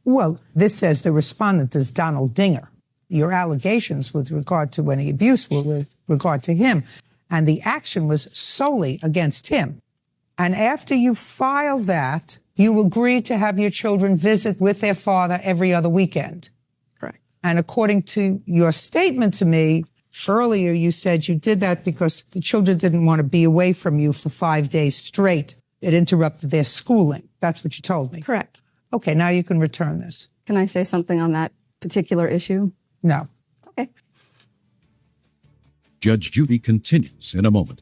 [SPEAKER 4] Well, this says the respondent is Donald Dinger. Your allegations with regard to any abuse were with regard to him, and the action was solely against him. And after you filed that, you agreed to have your children visit with their father every other weekend.
[SPEAKER 14] Correct.
[SPEAKER 4] And according to your statement to me earlier, you said you did that because the children didn't want to be away from you for 5 days straight. It interrupted their schooling. That's what you told me.
[SPEAKER 14] Correct.
[SPEAKER 4] Okay, now you can return this.
[SPEAKER 15] Can I say something on that particular issue?
[SPEAKER 4] No.
[SPEAKER 15] Okay.
[SPEAKER 1] Judge Judy continues in a moment.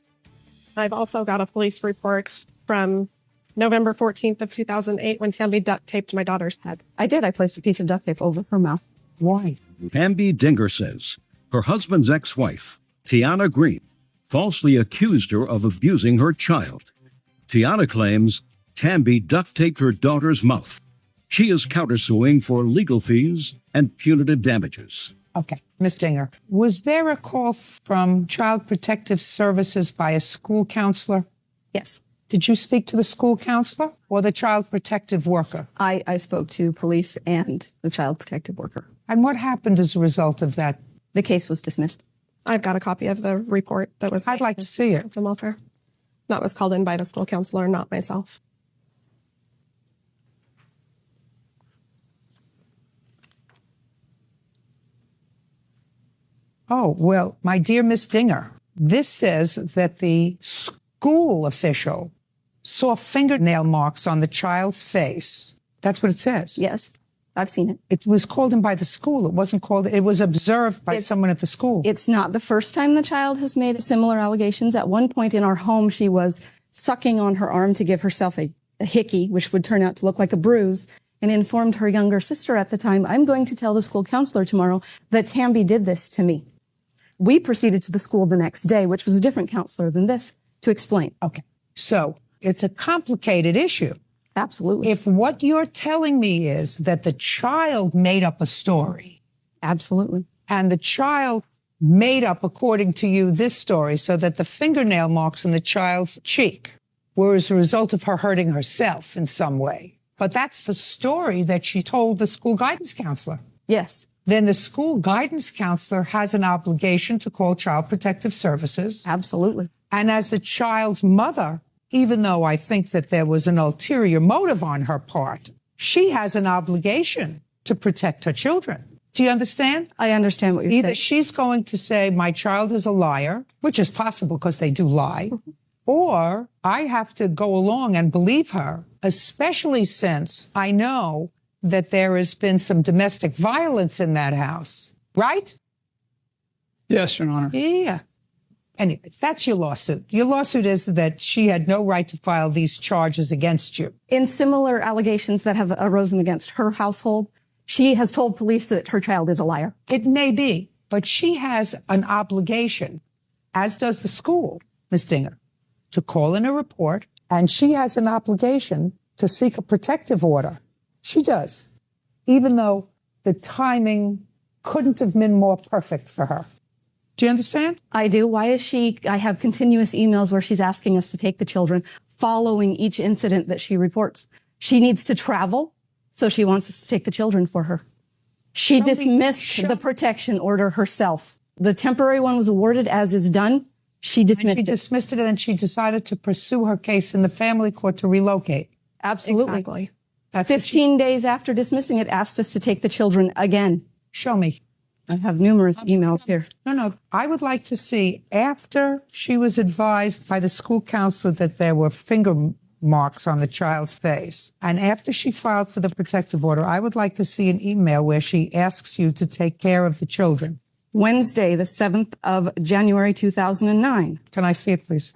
[SPEAKER 14] I've also got a police report from November 14th of 2008 when Tammy duct taped my daughter's head.
[SPEAKER 15] I did. I placed a piece of duct tape over her mouth.
[SPEAKER 4] Why?
[SPEAKER 1] Tamby Dinger says her husband's ex-wife, Tiana Green, falsely accused her of abusing her child. Tiana claims Tamby duct taped her daughter's mouth. She is countersuing for legal fees and punitive damages.
[SPEAKER 4] Okay, Ms. Dinger, was there a call from Child Protective Services by a school counselor?
[SPEAKER 15] Yes.
[SPEAKER 4] Did you speak to the school counselor or the child protective worker?
[SPEAKER 15] I spoke to police and the child protective worker.
[SPEAKER 4] And what happened as a result of that
[SPEAKER 15] The case was dismissed.
[SPEAKER 14] I've got a copy of the report that was.
[SPEAKER 4] I'd like to see it.
[SPEAKER 14] The welfare. That was called in by the school counselor, not myself.
[SPEAKER 4] Oh, well, my dear Miss Dinger, this says that the school official saw fingernail marks on the child's face. That's what it says.
[SPEAKER 15] Yes, I've seen it.
[SPEAKER 4] It was called in by the school. It wasn't called, it was observed by someone at the school.
[SPEAKER 15] It's not the first time the child has made similar allegations. At one point in our home, she was sucking on her arm to give herself a hickey, which would turn out to look like a bruise, and informed her younger sister at the time, I'm going to tell the school counselor tomorrow that Tamby did this to me. We proceeded to the school the next day, which was a different counselor than this, to explain.
[SPEAKER 4] Okay. So it's a complicated issue.
[SPEAKER 15] Absolutely.
[SPEAKER 4] If what you're telling me is that the child made up a story.
[SPEAKER 15] Absolutely.
[SPEAKER 4] And the child made up, according to you, this story so that the fingernail marks in the child's cheek were as a result of her hurting herself in some way. But that's the story that she told the school guidance counselor.
[SPEAKER 15] Yes.
[SPEAKER 4] Then the school guidance counselor has an obligation to call Child Protective Services.
[SPEAKER 15] Absolutely.
[SPEAKER 4] And as the child's mother, even though I think that there was an ulterior motive on her part, she has an obligation to protect her children. Do you understand?
[SPEAKER 15] I understand what you're saying.
[SPEAKER 4] Either she's going to say, my child is a liar, which is possible because they do lie, or I have to go along and believe her, especially since I know that there has been some domestic violence in that house, right?
[SPEAKER 17] Yes, Your Honor.
[SPEAKER 4] Yeah. Anyway, that's your lawsuit. Your lawsuit is that she had no right to file these charges against you.
[SPEAKER 15] In similar allegations that have arisen against her household, she has told police that her child is a liar.
[SPEAKER 4] It may be, but she has an obligation, as does the school, Ms. Dinger, to call in a report, and she has an obligation to seek a protective order. She does, even though the timing couldn't have been more perfect for her. Do you understand?
[SPEAKER 15] I do. Why is I have continuous emails where she's asking us to take the children following each incident that she reports. She needs to travel, so she wants us to take the children for her. She dismissed the protection order herself. The temporary one was awarded, as is done. She dismissed it.
[SPEAKER 4] She dismissed it, and then she decided to pursue her case in the family court to relocate.
[SPEAKER 15] Absolutely.
[SPEAKER 14] Exactly.
[SPEAKER 4] That's
[SPEAKER 15] 15 days after dismissing it, asked us to take the children again.
[SPEAKER 4] Show me.
[SPEAKER 15] I have numerous emails here.
[SPEAKER 4] No. I would like to see, after she was advised by the school counselor that there were finger marks on the child's face, and after she filed for the protective order, I would like to see an email where she asks you to take care of the children.
[SPEAKER 15] Wednesday, the 7th of January, 2009.
[SPEAKER 4] Can I see it, please?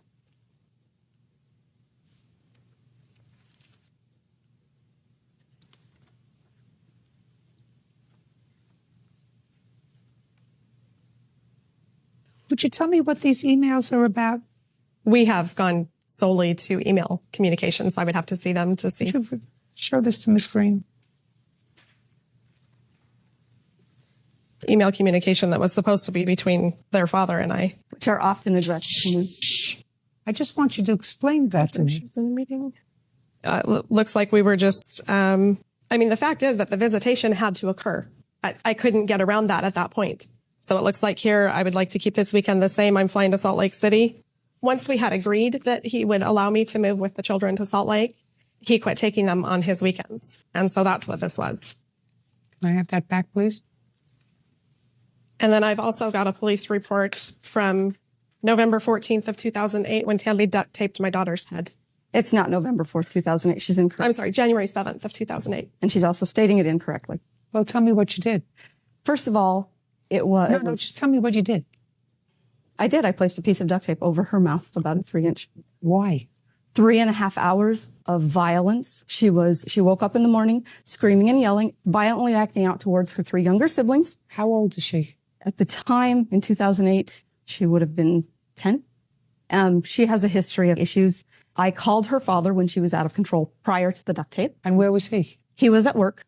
[SPEAKER 4] Would you tell me what these emails are about?
[SPEAKER 14] We have gone solely to email communication, so I would have to see them to see.
[SPEAKER 4] Show this to Ms. Green.
[SPEAKER 14] Email communication that was supposed to be between their father and I.
[SPEAKER 15] Which are often addressed to me.
[SPEAKER 4] I just want you to explain that to me.
[SPEAKER 14] She's in the meeting. Looks like we were just, the fact is that the visitation had to occur. I couldn't get around that at that point. So it looks like here, I would like to keep this weekend the same. I'm flying to Salt Lake City. Once we had agreed that he would allow me to move with the children to Salt Lake, he quit taking them on his weekends. And so that's what this was.
[SPEAKER 4] Can I have that back, please?
[SPEAKER 14] And then I've also got a police report from November 14th of 2008 when Tammy duct taped my daughter's head.
[SPEAKER 15] It's not November 4th, 2008. She's incorrect.
[SPEAKER 14] I'm sorry, January 7th of 2008.
[SPEAKER 15] And she's also stating it incorrectly.
[SPEAKER 4] Well, tell me what you did.
[SPEAKER 15] First of all, it was...
[SPEAKER 4] No, just tell me what you did.
[SPEAKER 15] I did. I placed a piece of duct tape over her mouth, about a 3-inch.
[SPEAKER 4] Why?
[SPEAKER 15] 3.5 hours of violence. She woke up in the morning screaming and yelling, violently acting out towards her 3 younger siblings.
[SPEAKER 4] How old is she?
[SPEAKER 15] At the time, in 2008, she would have been 10. She has a history of issues. I called her father when she was out of control prior to the duct tape.
[SPEAKER 4] And where was he?
[SPEAKER 15] He was at work.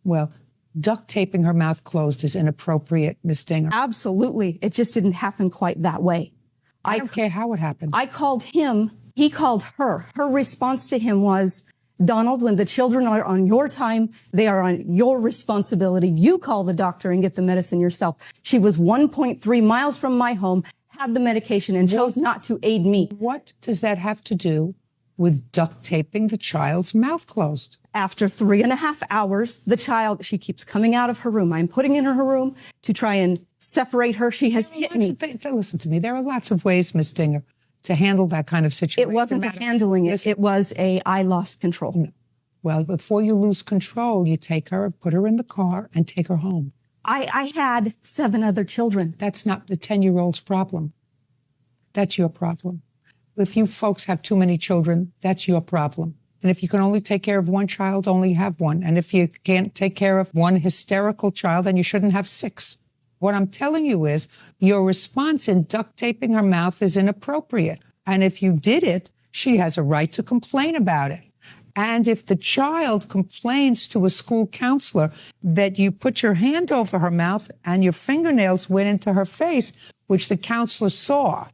[SPEAKER 4] Well, duct taping her mouth closed is inappropriate, Miss Dinger.
[SPEAKER 15] Absolutely. It just didn't happen quite that way.
[SPEAKER 4] I don't care how it happened.
[SPEAKER 15] I called him. He called her. Her response to him was Donald, when the children are on your time, they are on your responsibility. You call the doctor and get the medicine yourself. She was 1.3 miles from my home, had the medication, and chose not to aid me.
[SPEAKER 4] What does that have to do with duct taping the child's mouth closed?
[SPEAKER 15] After 3.5 hours, the child, she keeps coming out of her room. I'm putting in her room to try and separate her. She has hit me.
[SPEAKER 4] Listen to me. There are lots of ways, Ms. Dinger, to handle that kind of situation.
[SPEAKER 15] It wasn't handling it. It was I lost control.
[SPEAKER 4] No. Well, before you lose control, you take her, put her in the car, and take her home.
[SPEAKER 15] I had 7 other children.
[SPEAKER 4] That's not the 10-year-old's problem. That's your problem. If you folks have too many children, that's your problem. And if you can only take care of one child, only have one. And if you can't take care of one hysterical child, then you shouldn't have 6. What I'm telling you is your response in duct taping her mouth is inappropriate. And if you did it, she has a right to complain about it. And if the child complains to a school counselor that you put your hand over her mouth and your fingernails went into her face, which the counselor saw,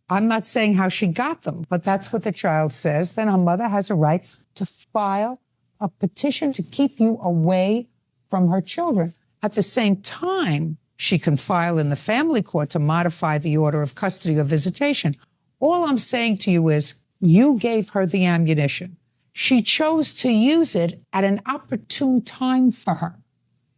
[SPEAKER 4] I'm not saying how she got them, but that's what the child says, then her mother has a right to file a petition to keep you away from her children. At the same time, she can file in the family court to modify the order of custody or visitation. All I'm saying to you is you gave her the ammunition. She chose to use it at an opportune time for her.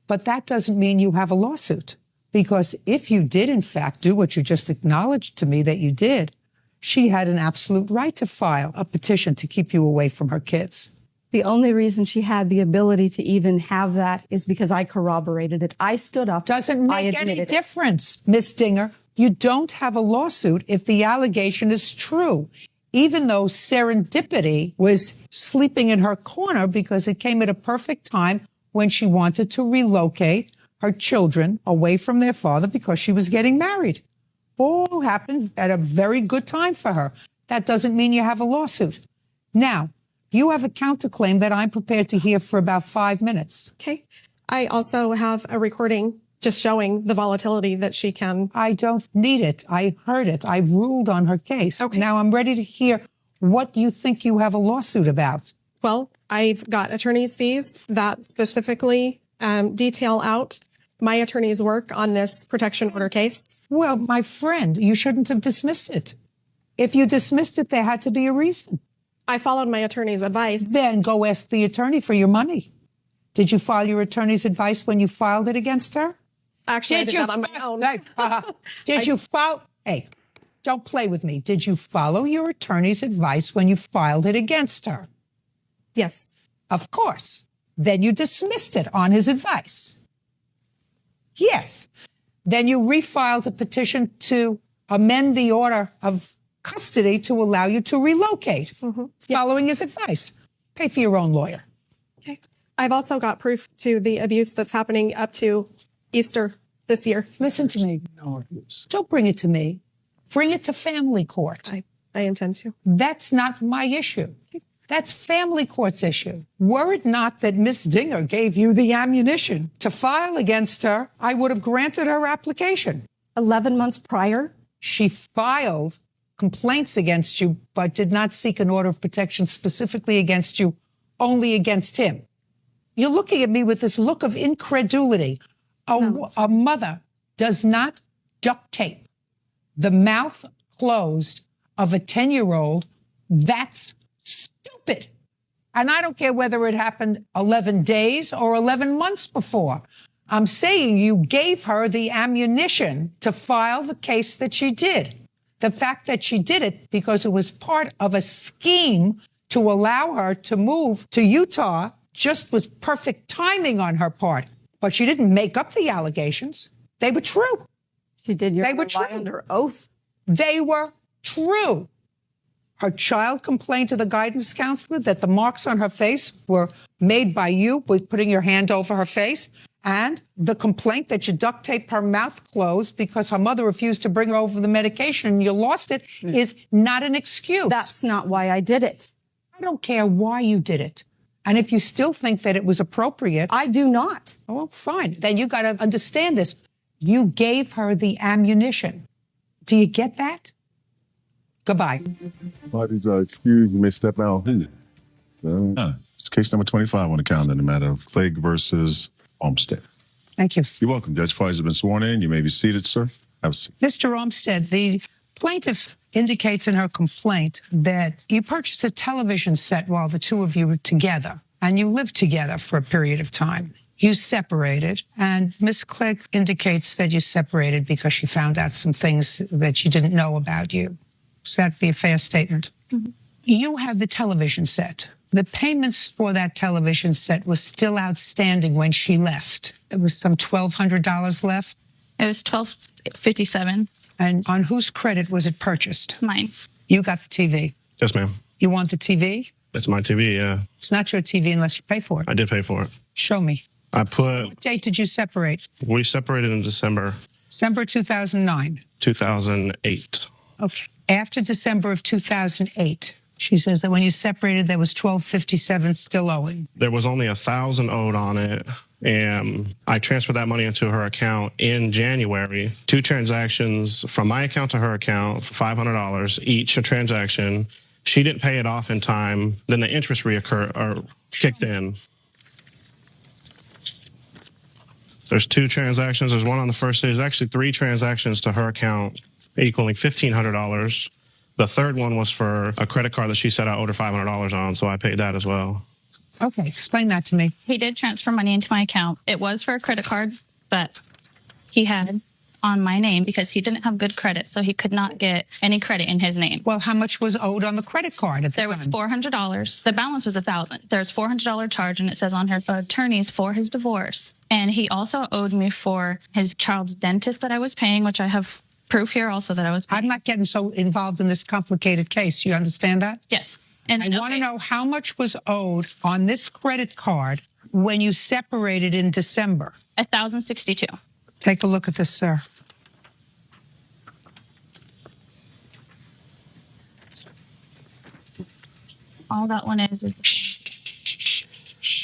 [SPEAKER 4] But that doesn't mean you have a lawsuit. Because if you did, in fact, do what you just acknowledged to me that you did, she had an absolute right to file a petition to keep you away from her kids.
[SPEAKER 15] The only reason she had the ability to even have that is because I corroborated it. I stood up.
[SPEAKER 4] Doesn't make any difference, Miss Dinger. You don't have a lawsuit if the allegation is true, even though serendipity was sleeping in her corner because it came at a perfect time when she wanted to relocate her children away from their father because she was getting married. All happened at a very good time for her. That doesn't mean you have a lawsuit. Now, you have a counterclaim that I'm prepared to hear for about 5 minutes.
[SPEAKER 14] Okay. I also have a recording just showing the volatility that she can.
[SPEAKER 4] I don't need it. I heard it. I ruled on her case. Okay. Now I'm ready to hear what you think you have a lawsuit about.
[SPEAKER 14] Well, I've got attorney's fees that specifically detail out my attorney's work on this protection order case.
[SPEAKER 4] Well, my friend, you shouldn't have dismissed it. If you dismissed it, there had to be a reason.
[SPEAKER 14] I followed my attorney's advice.
[SPEAKER 4] Then go ask the attorney for your money. Did you file your attorney's advice when you filed it against her?
[SPEAKER 14] Actually, I did that on my own.
[SPEAKER 4] Did you file? Hey, don't play with me. Did you follow your attorney's advice when you filed it against her?
[SPEAKER 14] Yes.
[SPEAKER 4] Of course. Then you dismissed it on his advice. Yes. Then you refiled a petition to amend the order of custody to allow you to relocate, following his advice. Pay for your own lawyer.
[SPEAKER 14] Okay. I've also got proof to the abuse that's happening up to Easter this year.
[SPEAKER 4] Listen to me. No abuse. Don't bring it to me. Bring it to family court.
[SPEAKER 14] I intend to.
[SPEAKER 4] That's not my issue. That's family court's issue. Were it not that Miss Dinger gave you the ammunition to file against her, I would have granted her application.
[SPEAKER 15] 11 months prior,
[SPEAKER 4] she filed complaints against you, but did not seek an order of protection specifically against you, only against him. You're looking at me with this look of incredulity. A mother does not duct tape the mouth closed of a 10-year-old. That's stupid. And I don't care whether it happened 11 days or 11 months before. I'm saying you gave her the ammunition to file the case that she did. The fact that she did it because it was part of a scheme to allow her to move to Utah just was perfect timing on her part. But she didn't make up the allegations. They were true.
[SPEAKER 15] She did. They were true. Under oath.
[SPEAKER 4] They were true. Her child complained to the guidance counselor that the marks on her face were made by you with putting your hand over her face. And the complaint that you duct taped her mouth closed because her mother refused to bring her over the medication and you lost it is not an excuse.
[SPEAKER 15] That's not why I did it.
[SPEAKER 4] I don't care why you did it. And if you still think that it was appropriate.
[SPEAKER 15] I do not.
[SPEAKER 4] Oh, fine. Then you got to understand this. You gave her the ammunition. Do you get that? Goodbye.
[SPEAKER 3] Parties are accused, you may step out. Case number 25 on the calendar in the matter of Clegg versus Olmsted.
[SPEAKER 4] Thank you.
[SPEAKER 3] You're welcome. Judge Parties have been sworn in. You may be seated, sir. Have a seat.
[SPEAKER 4] Mr. Olmsted, the plaintiff indicates in her complaint that you purchased a television set while the two of you were together, and you lived together for a period of time. You separated, and Ms. Clegg indicates that you separated because she found out some things that she didn't know about you. Does that be a fair statement?
[SPEAKER 8] Mm-hmm.
[SPEAKER 4] You have the television set. The payments for that television set was still outstanding when she left. It was some $1,200 left.
[SPEAKER 8] It was $1,257.
[SPEAKER 4] And on whose credit was it purchased?
[SPEAKER 8] Mine.
[SPEAKER 4] You got the TV.
[SPEAKER 18] Yes, ma'am.
[SPEAKER 4] You want the TV?
[SPEAKER 18] It's my TV, yeah.
[SPEAKER 4] It's not your TV unless you pay for it.
[SPEAKER 18] I did pay for it.
[SPEAKER 4] Show me.
[SPEAKER 18] What
[SPEAKER 4] date did you separate?
[SPEAKER 18] We separated in December.
[SPEAKER 4] December 2009.
[SPEAKER 18] 2008.
[SPEAKER 4] Okay. After December of 2008, she says that when you separated, there was $1,257 still owing.
[SPEAKER 18] There was only $1,000 owed on it, and I transferred that money into her account in January. 2 transactions from my account to her account for $500 each a transaction. She didn't pay it off in time. Then the interest kicked in. There's 2 transactions. There's one on the first day. There's actually 3 transactions to her account equaling $1,500. The third one was for a credit card that she said I owed her $500 on, so I paid that as well.
[SPEAKER 4] Okay, explain that to me.
[SPEAKER 8] He did transfer money into my account. It was for a credit card, but he had on my name because he didn't have good credit, so he could not get any credit in his name.
[SPEAKER 4] Well, how much was owed on the credit card at the
[SPEAKER 8] There was $400. The balance was $1,000. There's $400 charge, and it says on her attorneys for his divorce. And he also owed me for his child's dentist that I was paying, which I have proof here also that I was paying.
[SPEAKER 4] I'm not getting so involved in this complicated case. You understand that?
[SPEAKER 8] Yes. And
[SPEAKER 4] I want to know how much was owed on this credit card when you separated in December.
[SPEAKER 8] $1,062.
[SPEAKER 4] Take a look at this, sir.
[SPEAKER 8] All that one is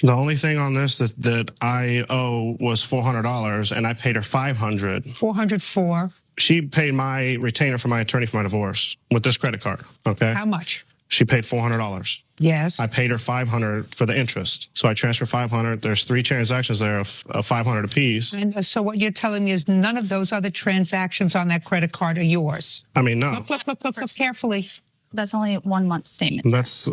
[SPEAKER 18] The only thing on this that I owe was $400, and I paid her $500.
[SPEAKER 4] $404.
[SPEAKER 18] She paid my retainer for my attorney for my divorce with this credit card. Okay.
[SPEAKER 4] How much?
[SPEAKER 18] She paid $400.
[SPEAKER 4] Yes.
[SPEAKER 18] I paid her $500 for the interest. So I transferred $500. There's 3 transactions there of $500 apiece.
[SPEAKER 4] And so what you're telling me is none of those other transactions on that credit card are yours.
[SPEAKER 18] I mean, no.
[SPEAKER 4] Look carefully.
[SPEAKER 8] That's only 1 month statement.
[SPEAKER 18] That's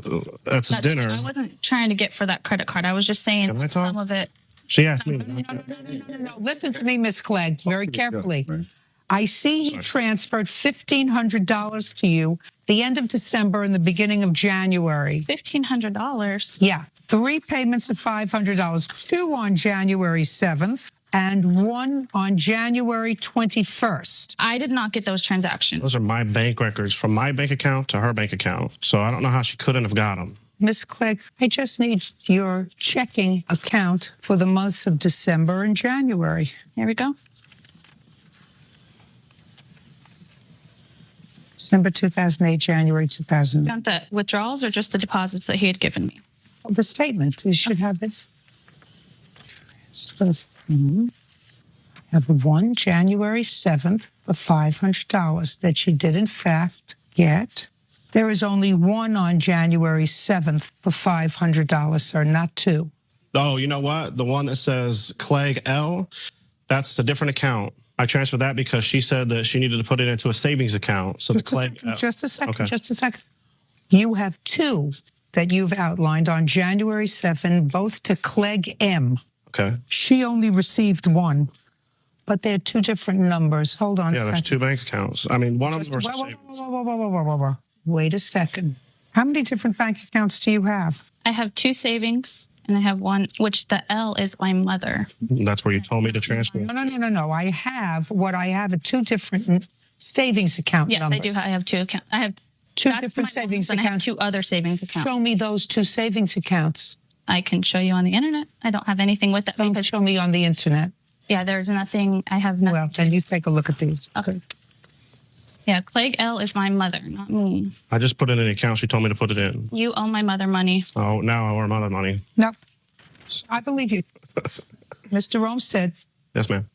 [SPEAKER 18] dinner.
[SPEAKER 8] I wasn't trying to get for that credit card. I was just saying some of it.
[SPEAKER 18] She asked me.
[SPEAKER 4] No. Listen to me, Miss Clegg, very carefully. I see he transferred $1,500 to you the end of December and the beginning of January.
[SPEAKER 8] $1,500?
[SPEAKER 4] Yeah. 3 payments of $500, 2 on January 7th and 1 on January 21st.
[SPEAKER 8] I did not get those transactions.
[SPEAKER 18] Those are my bank records from my bank account to her bank account. So I don't know how she couldn't have got them.
[SPEAKER 4] Miss Clegg, I just need your checking account for the months of December and January.
[SPEAKER 8] Here we go.
[SPEAKER 4] December 2008, January 2000.
[SPEAKER 8] You want the withdrawals or just the deposits that he had given me?
[SPEAKER 4] The statement. You should have it. Have 1 January 7th for $500 that you did, in fact, get. There is only 1 on January 7th for $500, sir, not 2.
[SPEAKER 18] Oh, you know what? The one that says Clegg L, that's a different account. I transferred that because she said that she needed to put it into a savings account. So
[SPEAKER 4] Just a second. You have 2 that you've outlined on January 7, both to Clegg M.
[SPEAKER 18] Okay.
[SPEAKER 4] She only received 1, but they're 2 different numbers. Hold on a second.
[SPEAKER 18] Yeah, there's 2 bank accounts. I mean, one of them was savings.
[SPEAKER 4] Wait a second. How many different bank accounts do you have?
[SPEAKER 8] I have 2 savings. And I have 1, which the L is my mother.
[SPEAKER 18] That's where you told me to transfer.
[SPEAKER 4] No. I have 2 different savings account numbers.
[SPEAKER 8] Yes, I do. I have 2 accounts. I have
[SPEAKER 4] 2 different savings accounts.
[SPEAKER 8] And I have 2 other savings accounts.
[SPEAKER 4] Show me those 2 savings accounts.
[SPEAKER 8] I can show you on the internet. I don't have anything with it.
[SPEAKER 4] Don't show me on the internet.
[SPEAKER 8] Yeah, there's nothing. I have nothing.
[SPEAKER 4] Well, then you take a look at these.
[SPEAKER 8] Okay. Yeah, Clegg L is my mother, not me.
[SPEAKER 18] I just put it in the account she told me to put it in.
[SPEAKER 8] You owe my mother money.
[SPEAKER 18] Oh, now I owe her mother money.
[SPEAKER 4] No, I believe you. Mr. Olmsted.
[SPEAKER 18] Yes, ma'am.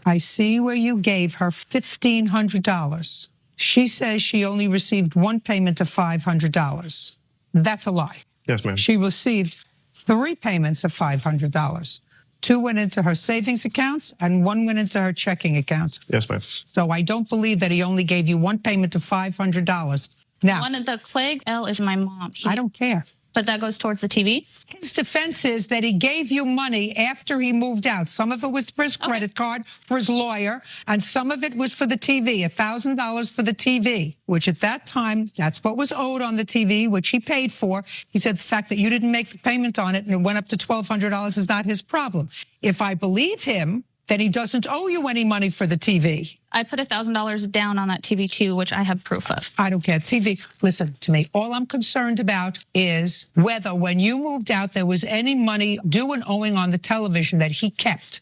[SPEAKER 4] I see where you gave her $1,500. She says she only received 1 payment of $500. That's a lie.
[SPEAKER 18] Yes, ma'am.
[SPEAKER 4] She received 3 payments of $500. 2 went into her savings accounts and 1 went into her checking account.
[SPEAKER 18] Yes, ma'am.
[SPEAKER 4] So I don't believe that he only gave you 1 payment of $500. Now,
[SPEAKER 8] One of the Clegg L is my mom.
[SPEAKER 4] I don't care.
[SPEAKER 8] But that goes towards the TV?
[SPEAKER 4] His defense is that he gave you money after he moved out. Some of it was for his credit card, for his lawyer, and some of it was for the TV, $1,000 for the TV, which at that time, that's what was owed on the TV, which he paid for. He said the fact that you didn't make the payment on it and it went up to $1,200 is not his problem. If I believe him, then he doesn't owe you any money for the TV.
[SPEAKER 8] I put $1,000 down on that TV too, which I have proof of.
[SPEAKER 4] I don't care. TV, listen to me. All I'm concerned about is whether when you moved out, there was any money due and owing on the television that he kept.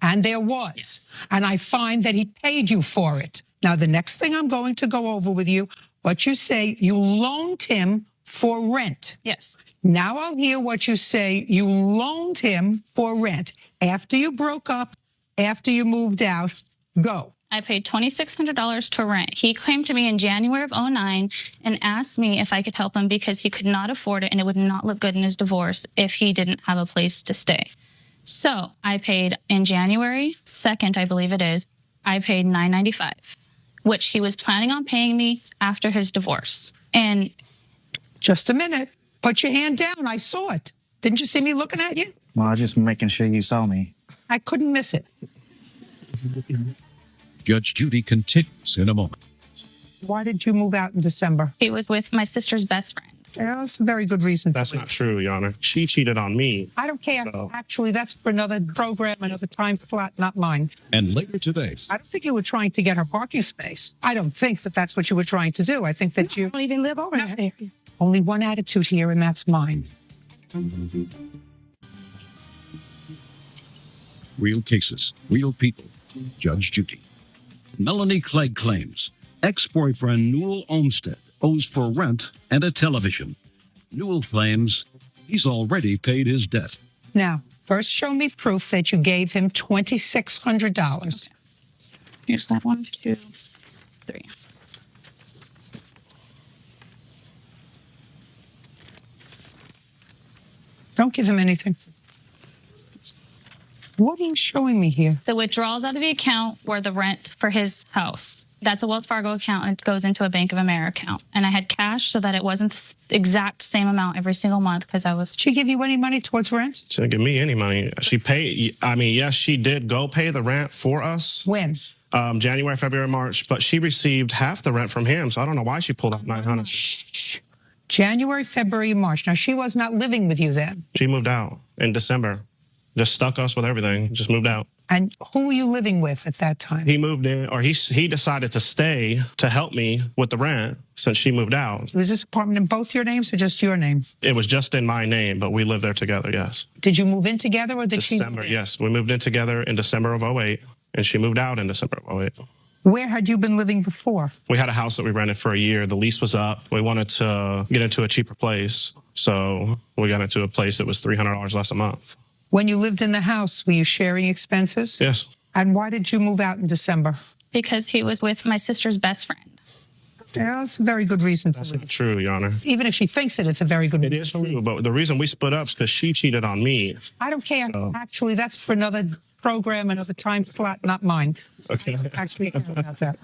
[SPEAKER 4] And there was. Yes. And I find that he paid you for it. Now, the next thing I'm going to go over with you, what you say, you loaned him for rent.
[SPEAKER 8] Yes.
[SPEAKER 4] Now I'll hear what you say. You loaned him for rent. After you broke up, after you moved out, go.
[SPEAKER 8] I paid $2,600 to rent. He came to me in January of 2009 and asked me if I could help him because he could not afford it and it would not look good in his divorce if he didn't have a place to stay. So I paid in January 2nd, I believe it is, I paid $995, which he was planning on paying me after his divorce. And
[SPEAKER 4] just a minute, put your hand down. I saw it. Didn't you see me looking at you?
[SPEAKER 19] Well, I was just making sure you saw me.
[SPEAKER 4] I couldn't miss it.
[SPEAKER 1] Judge Judy continues in a moment.
[SPEAKER 4] Why did you move out in December?
[SPEAKER 8] He was with my sister's best friend.
[SPEAKER 4] Yeah, that's a very good reason.
[SPEAKER 18] That's not true, Your Honor. She cheated on me.
[SPEAKER 4] I don't care.
[SPEAKER 18] So.
[SPEAKER 4] Actually, that's for another program, another time slot, not mine.
[SPEAKER 1] And later today.
[SPEAKER 4] I don't think you were trying to get her parking space. I don't think that that's what you were trying to do. I think that you
[SPEAKER 7] don't even live over there.
[SPEAKER 4] Only one attitude here, and that's mine.
[SPEAKER 1] Real cases, real people. Judge Judy. Melanie Clegg claims ex-boyfriend Newell Olmsted owes for rent and a television. Newell claims he's already paid his debt.
[SPEAKER 4] Now, first show me proof that you gave him $2,600.
[SPEAKER 8] Here's that 1, 2, 3.
[SPEAKER 4] Don't give him anything. What are you showing me here?
[SPEAKER 8] The withdrawals out of the account were the rent for his house. That's a Wells Fargo account. It goes into a Bank of America account. And I had cash so that it wasn't the exact same amount every single month because I was...
[SPEAKER 4] Did she give you any money towards rent?
[SPEAKER 18] She didn't give me any money. She paid, I mean, yes, she did go pay the rent for us.
[SPEAKER 4] When?
[SPEAKER 18] January, February, March. But she received half the rent from him. So I don't know why she pulled up $900.
[SPEAKER 4] January, February, March. Now, she was not living with you then.
[SPEAKER 18] She moved out in December. Just stuck us with everything. Just moved out.
[SPEAKER 4] And who were you living with at that time?
[SPEAKER 18] He moved in, or he decided to stay to help me with the rent since she moved out.
[SPEAKER 4] Was this apartment in both your names or just your name?
[SPEAKER 18] It was just in my name, but we lived there together, yes.
[SPEAKER 4] Did you move in together or did she?
[SPEAKER 18] December, yes. We moved in together in December of 2008, and she moved out in December of 2008.
[SPEAKER 4] Where had you been living before?
[SPEAKER 18] We had a house that we rented for a year. The lease was up. We wanted to get into a cheaper place, so we got into a place that was $300 less a month.
[SPEAKER 4] When you lived in the house, were you sharing expenses?
[SPEAKER 18] Yes.
[SPEAKER 4] And why did you move out in December?
[SPEAKER 8] Because he was with my sister's best friend.
[SPEAKER 4] Yeah, that's a very good reason.
[SPEAKER 18] That's not true, Your Honor.
[SPEAKER 4] Even if she thinks it, it's a very good reason.
[SPEAKER 18] It is true, but the reason we split up is because she cheated on me.
[SPEAKER 4] I don't care. Actually, that's for another program, another time slot, not mine.
[SPEAKER 18] Okay.
[SPEAKER 4] Actually, care about that.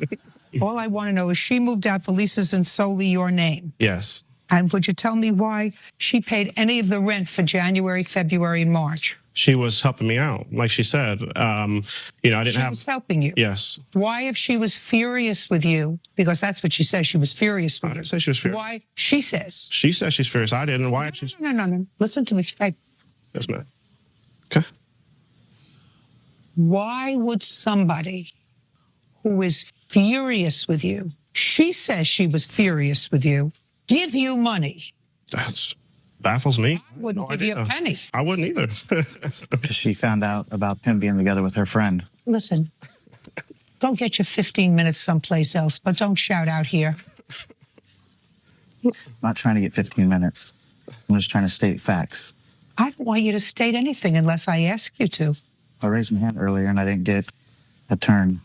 [SPEAKER 4] All I want to know is she moved out, the lease is in solely your name.
[SPEAKER 18] Yes.
[SPEAKER 4] And would you tell me why she paid any of the rent for January, February, and March?
[SPEAKER 18] She was helping me out, like she said. I didn't have...
[SPEAKER 4] She was helping you?
[SPEAKER 18] Yes.
[SPEAKER 4] Why, if she was furious with you, because that's what she says, she was furious with you.
[SPEAKER 18] I didn't say she was furious.
[SPEAKER 4] Why? She says.
[SPEAKER 18] She says she's furious. I didn't. Why?
[SPEAKER 4] No. Listen to me.
[SPEAKER 18] Yes, ma'am. Okay.
[SPEAKER 4] Why would somebody who is furious with you, she says she was furious with you, give you money?
[SPEAKER 18] That baffles me.
[SPEAKER 4] I wouldn't give you a penny.
[SPEAKER 18] I wouldn't either.
[SPEAKER 19] Because she found out about him being together with her friend.
[SPEAKER 4] Listen, go get your 15 minutes someplace else, but don't shout out here.
[SPEAKER 19] I'm not trying to get 15 minutes. I'm just trying to state facts.
[SPEAKER 4] I don't want you to state anything unless I ask you to.
[SPEAKER 19] I raised my hand earlier and I didn't get a turn.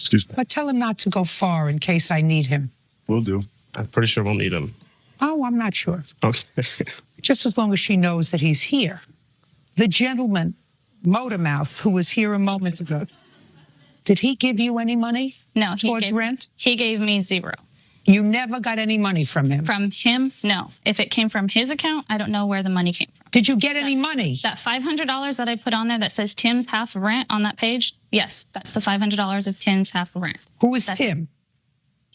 [SPEAKER 3] Excuse me.
[SPEAKER 4] But tell him not to go far in case I need him.
[SPEAKER 3] Will do.
[SPEAKER 18] I'm pretty sure we'll need him.
[SPEAKER 4] Oh, I'm not sure.
[SPEAKER 18] Okay.
[SPEAKER 4] Just as long as she knows that he's here. The gentleman, Motormouth, who was here a moment ago, did he give you any money?
[SPEAKER 8] No.
[SPEAKER 4] Towards rent?
[SPEAKER 8] He gave me $0.
[SPEAKER 4] You never got any money from him?
[SPEAKER 8] From him, no. If it came from his account, I don't know where the money came from.
[SPEAKER 4] Did you get any money?
[SPEAKER 8] That $500 that I put on there that says Tim's half of rent on that page, yes, that's the $500 of Tim's half of rent.
[SPEAKER 4] Who is Tim?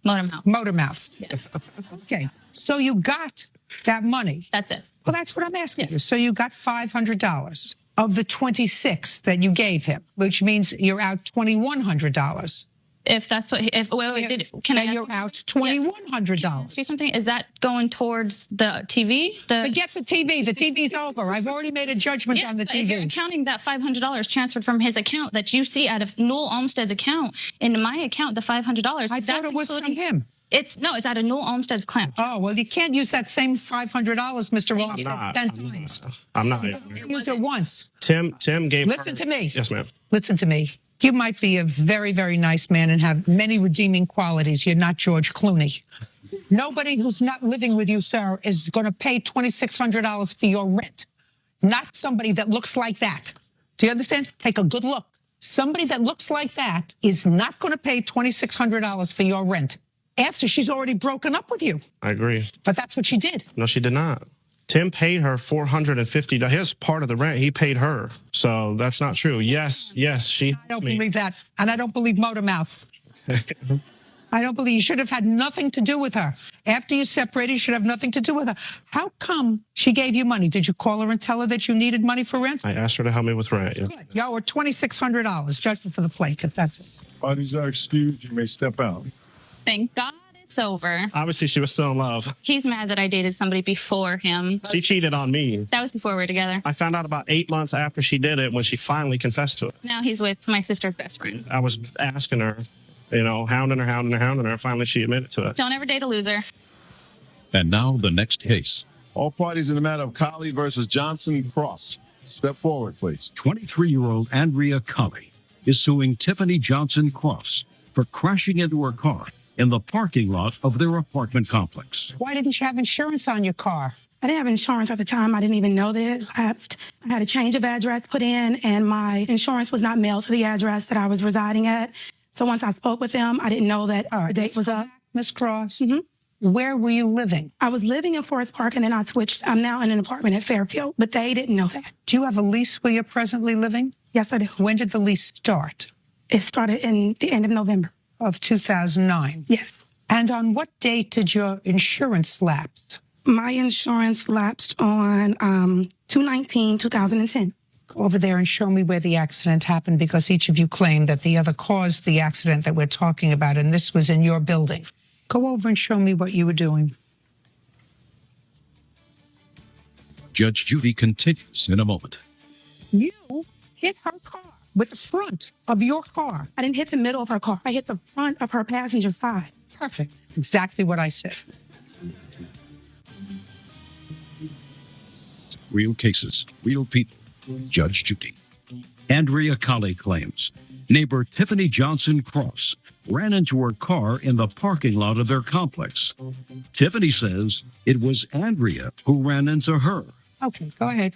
[SPEAKER 8] Motormouth.
[SPEAKER 4] Motormouth.
[SPEAKER 8] Yes.
[SPEAKER 4] Okay. So you got that money.
[SPEAKER 8] That's it.
[SPEAKER 4] Well, that's what I'm asking you. So you got $500 of the 26 that you gave him, which means you're out $2,100.
[SPEAKER 8] If that's what,
[SPEAKER 4] you're out $2,100.
[SPEAKER 8] Ask you something? Is that going towards the TV?
[SPEAKER 4] Forget the TV. The TV's over. I've already made a judgment on the
[SPEAKER 8] If you're
[SPEAKER 4] TV.
[SPEAKER 8] counting that $500 transferred from his account that you see out of Newell Olmstead's account into my account, the $500.
[SPEAKER 4] I thought it was from him.
[SPEAKER 8] It's at a Newell Olmstead's account.
[SPEAKER 4] Oh, well, you can't use that same $500, Mr. Olmstead, 10 times.
[SPEAKER 18] I'm not.
[SPEAKER 4] Use it once.
[SPEAKER 18] Tim gave
[SPEAKER 4] Listen to me.
[SPEAKER 18] Yes, ma'am.
[SPEAKER 4] Listen to me. You might be a very, very nice man and have many redeeming qualities. You're not George Clooney. Nobody who's not living with you, sir, is going to pay $2,600 for your rent. Not somebody that looks like that. Do you understand? Take a good look. Somebody that looks like that is not going to pay $2,600 for your rent after she's already broken up with you.
[SPEAKER 18] I agree.
[SPEAKER 4] But that's what she did.
[SPEAKER 18] No, she did not. Tim paid her $450. His part of the rent, he paid her. So that's not true. Yes, she.
[SPEAKER 4] I don't believe that. And I don't believe Motormouth. I don't believe you should have had nothing to do with her. After you separated, you should have nothing to do with her. How come she gave you money? Did you call her and tell her that you needed money for rent?
[SPEAKER 18] I asked her to help me with rent. Yes.
[SPEAKER 4] Good. You owe her $2,600. Judgment for the plaintiff. That's it.
[SPEAKER 3] Parties are excused. You may step out.
[SPEAKER 8] Thank God it's over.
[SPEAKER 18] Obviously, she was still in love.
[SPEAKER 8] He's mad that I dated somebody before him.
[SPEAKER 18] She cheated on me.
[SPEAKER 8] That was before we were together.
[SPEAKER 18] I found out about 8 months after she did it when she finally confessed to it.
[SPEAKER 8] Now he's with my sister's best friend.
[SPEAKER 18] I was asking her, hounding her. Finally, she admitted to it.
[SPEAKER 8] Don't ever date a loser.
[SPEAKER 1] And now the next case.
[SPEAKER 3] All parties in the matter of Colley versus Johnson Cross. Step forward, please.
[SPEAKER 1] 23-year-old Andrea Colley is suing Tiffany Johnson Cross for crashing into her car in the parking lot of their apartment complex.
[SPEAKER 4] Why didn't you have insurance on your car?
[SPEAKER 20] I didn't have insurance at the time. I didn't even know that it lapsed. I had a change of address put in, and my insurance was not mailed to the address that I was residing at. So once I spoke with them, I didn't know that the date was up.
[SPEAKER 4] Miss Cross, where were you living?
[SPEAKER 20] I was living in Forest Park, and then I switched. I'm now in an apartment at Fairfield, but they didn't know that.
[SPEAKER 4] Do you have a lease where you're presently living?
[SPEAKER 20] Yes, I do.
[SPEAKER 4] When did the lease start?
[SPEAKER 20] It started in the end of November.
[SPEAKER 4] Of 2009?
[SPEAKER 20] Yes.
[SPEAKER 4] And on what date did your insurance lapse?
[SPEAKER 20] My insurance lapsed on 2/19/2010.
[SPEAKER 4] Go over there and show me where the accident happened, because each of you claimed that the other caused the accident that we're talking about, and this was in your building. Go over and show me what you were doing.
[SPEAKER 1] Judge Judy continues in a moment.
[SPEAKER 4] You hit her car with the front of your car.
[SPEAKER 20] I didn't hit the middle of her car. I hit the front of her passenger side.
[SPEAKER 4] Perfect. That's exactly what I said.
[SPEAKER 1] Real cases, real people. Judge Judy. Andrea Colley claims neighbor Tiffany Johnson Cross ran into her car in the parking lot of their complex. Tiffany says it was Andrea who ran into her.
[SPEAKER 4] Okay, go ahead.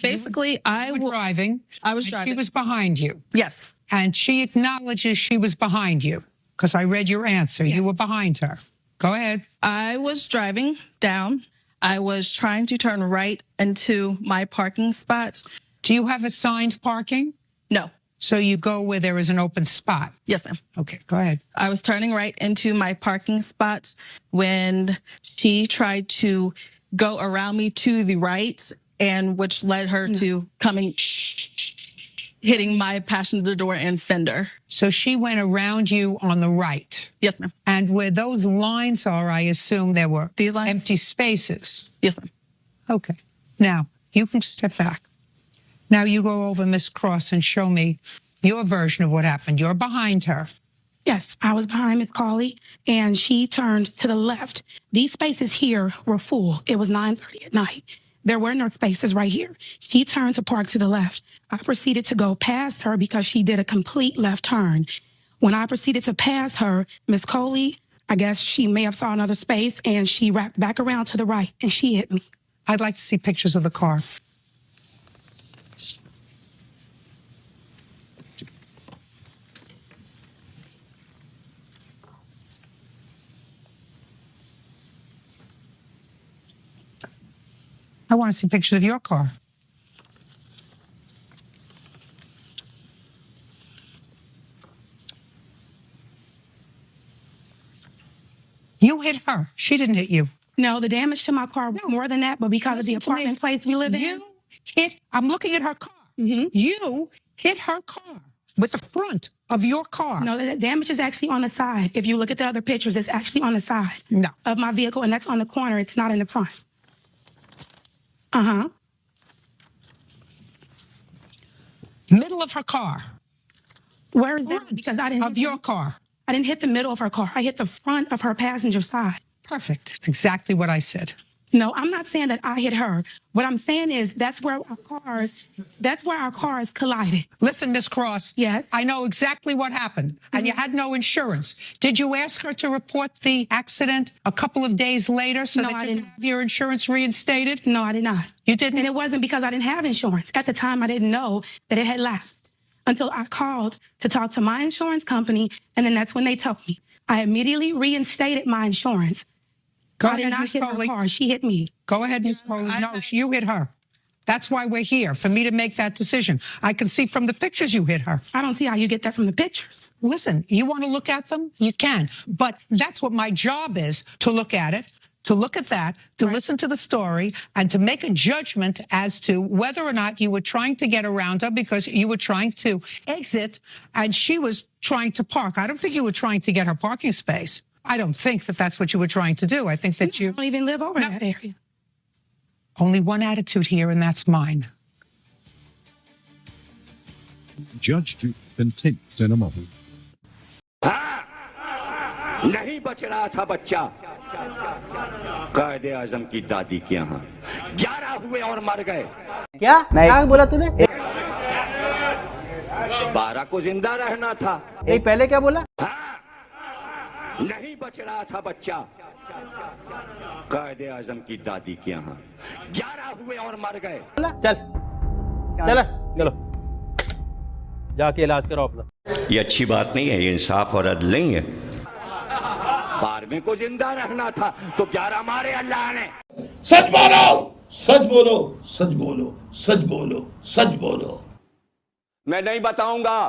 [SPEAKER 21] Basically, I was
[SPEAKER 4] driving.
[SPEAKER 21] I was driving.
[SPEAKER 4] She was behind you.
[SPEAKER 21] Yes.
[SPEAKER 4] And she acknowledges she was behind you, because I read your answer. Yes. You were behind her. Go ahead.
[SPEAKER 21] I was driving down. I was trying to turn right into my parking spot.
[SPEAKER 4] Do you have assigned parking?
[SPEAKER 21] No.
[SPEAKER 4] So you go where there is an open spot?
[SPEAKER 21] Yes, ma'am.
[SPEAKER 4] Okay, go ahead.
[SPEAKER 21] I was turning right into my parking spot when she tried to go around me to the right, and which led her to hitting my passenger door and fender.
[SPEAKER 4] So she went around you on the right?
[SPEAKER 21] Yes, ma'am.
[SPEAKER 4] And where those lines are, I assume there were
[SPEAKER 21] these lines?
[SPEAKER 4] Empty spaces?
[SPEAKER 21] Yes, ma'am.
[SPEAKER 4] Okay. Now, you can step back. Now you go over Miss Cross and show me your version of what happened. You're behind her.
[SPEAKER 20] Yes, I was behind Miss Colley, and she turned to the left. These spaces here were full. It was 9:30 at night. There were no spaces right here. She turned to park to the left. I proceeded to go past her because she did a complete left turn. When I proceeded to pass her, Miss Coley, I guess she may have saw another space and she wrapped back around to the right and she hit me.
[SPEAKER 4] I'd like to see pictures of the car. I want to see pictures of your car. You hit her. She didn't hit you.
[SPEAKER 20] No, the damage to my car was more than that, but because of the apartment place we live in.
[SPEAKER 4] I'm looking at her car. You hit her car with the front of your car.
[SPEAKER 20] No, the damage is actually on the side. If you look at the other pictures, it's actually on the side of my vehicle, and that's on the corner. It's not in the front.
[SPEAKER 4] Middle of her car.
[SPEAKER 20] Where is that? Because I didn't
[SPEAKER 4] of your car.
[SPEAKER 20] I didn't hit the middle of her car. I hit the front of her passenger side.
[SPEAKER 4] Perfect. That's exactly what I said.
[SPEAKER 20] No, I'm not saying that I hit her. What I'm saying is that's where our cars collided.
[SPEAKER 4] Listen, Miss Cross.
[SPEAKER 20] Yes.
[SPEAKER 4] I know exactly what happened. And you had no insurance. Did you ask her to report the accident a couple of days later so that you could have your insurance reinstated?
[SPEAKER 20] No, I did not.
[SPEAKER 4] You didn't?
[SPEAKER 20] And it wasn't because I didn't have insurance. At the time, I didn't know that it had lapsed until I called to talk to my insurance company, and then that's when they told me. I immediately reinstated my insurance.
[SPEAKER 4] Go
[SPEAKER 20] I did
[SPEAKER 4] ahead,
[SPEAKER 20] not
[SPEAKER 4] Miss
[SPEAKER 20] hit
[SPEAKER 4] Coley.
[SPEAKER 20] her car. She hit me.
[SPEAKER 4] Go ahead, Miss Coley. No, you hit her. That's why we're here, for me to make that decision. I can see from the pictures you hit her.
[SPEAKER 20] I don't see how you get that from the pictures.
[SPEAKER 4] Listen, you want to look at them? You can. But that's what my job is, to look at it, to look at that, to listen to the story, and to make a judgment as to whether or not you were trying to get around her because you were trying to exit and she was trying to park. I don't think you were trying to get her parking space. I don't think that that's what you were trying to do. I think that you
[SPEAKER 20] don't even live over that area.
[SPEAKER 4] Only one attitude here, and that's mine.
[SPEAKER 1] Judge Judy continues in a moment.
[SPEAKER 5] नहीं बच रहा था बच्चा कायदे आजम की दादी के यहाँ 11 हुए और मर गए
[SPEAKER 22] क्या क्या बोला तूने
[SPEAKER 5] 12 को जिंदा रहना था
[SPEAKER 22] नहीं पहले क्या बोला
[SPEAKER 5] नहीं बच रहा था बच्चा कायदे आजम की दादी के यहाँ 11 हुए और मर गए
[SPEAKER 22] चल चल चलो जाके इलाज करो अपना
[SPEAKER 5] ये अच्छी बात नहीं है ये इंसाफ और अदल नहीं है 12वें को जिंदा रहना था तो 11 मारे अल्लाह ने
[SPEAKER 23] सच बोलो सच बोलो सच बोलो सच बोलो सच बोलो
[SPEAKER 5] मैं नहीं बताऊंगा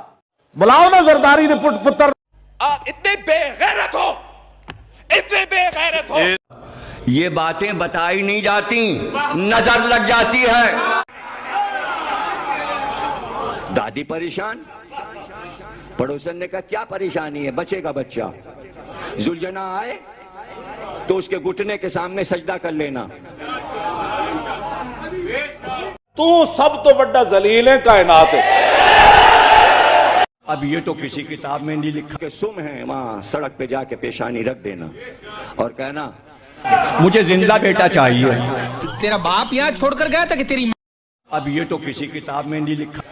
[SPEAKER 23] बुलाओ ना जरदारी ने पुत्र
[SPEAKER 5] आप इतने बेगैरत हो ये बातें बताई नहीं जाती नजर लग जाती है दादी परेशान पड़ोसन ने कहा क्या परेशानी है बचेगा बच्चा जुलझना आए तो उसके घुटने के सामने सजदा कर लेना
[SPEAKER 23] तू सब तो बड़ा जलील है कायनात है
[SPEAKER 5] अब ये तो किसी किताब में नहीं लिखा कि सुम है वहां सड़क पे जाके पेशानी रख देना और कहना मुझे जिंदा बेटा चाहिए
[SPEAKER 22] तेरा बाप यहाँ छोड़कर गया था कि तेरी
[SPEAKER 5] अब ये तो किसी किताब में नहीं लिखा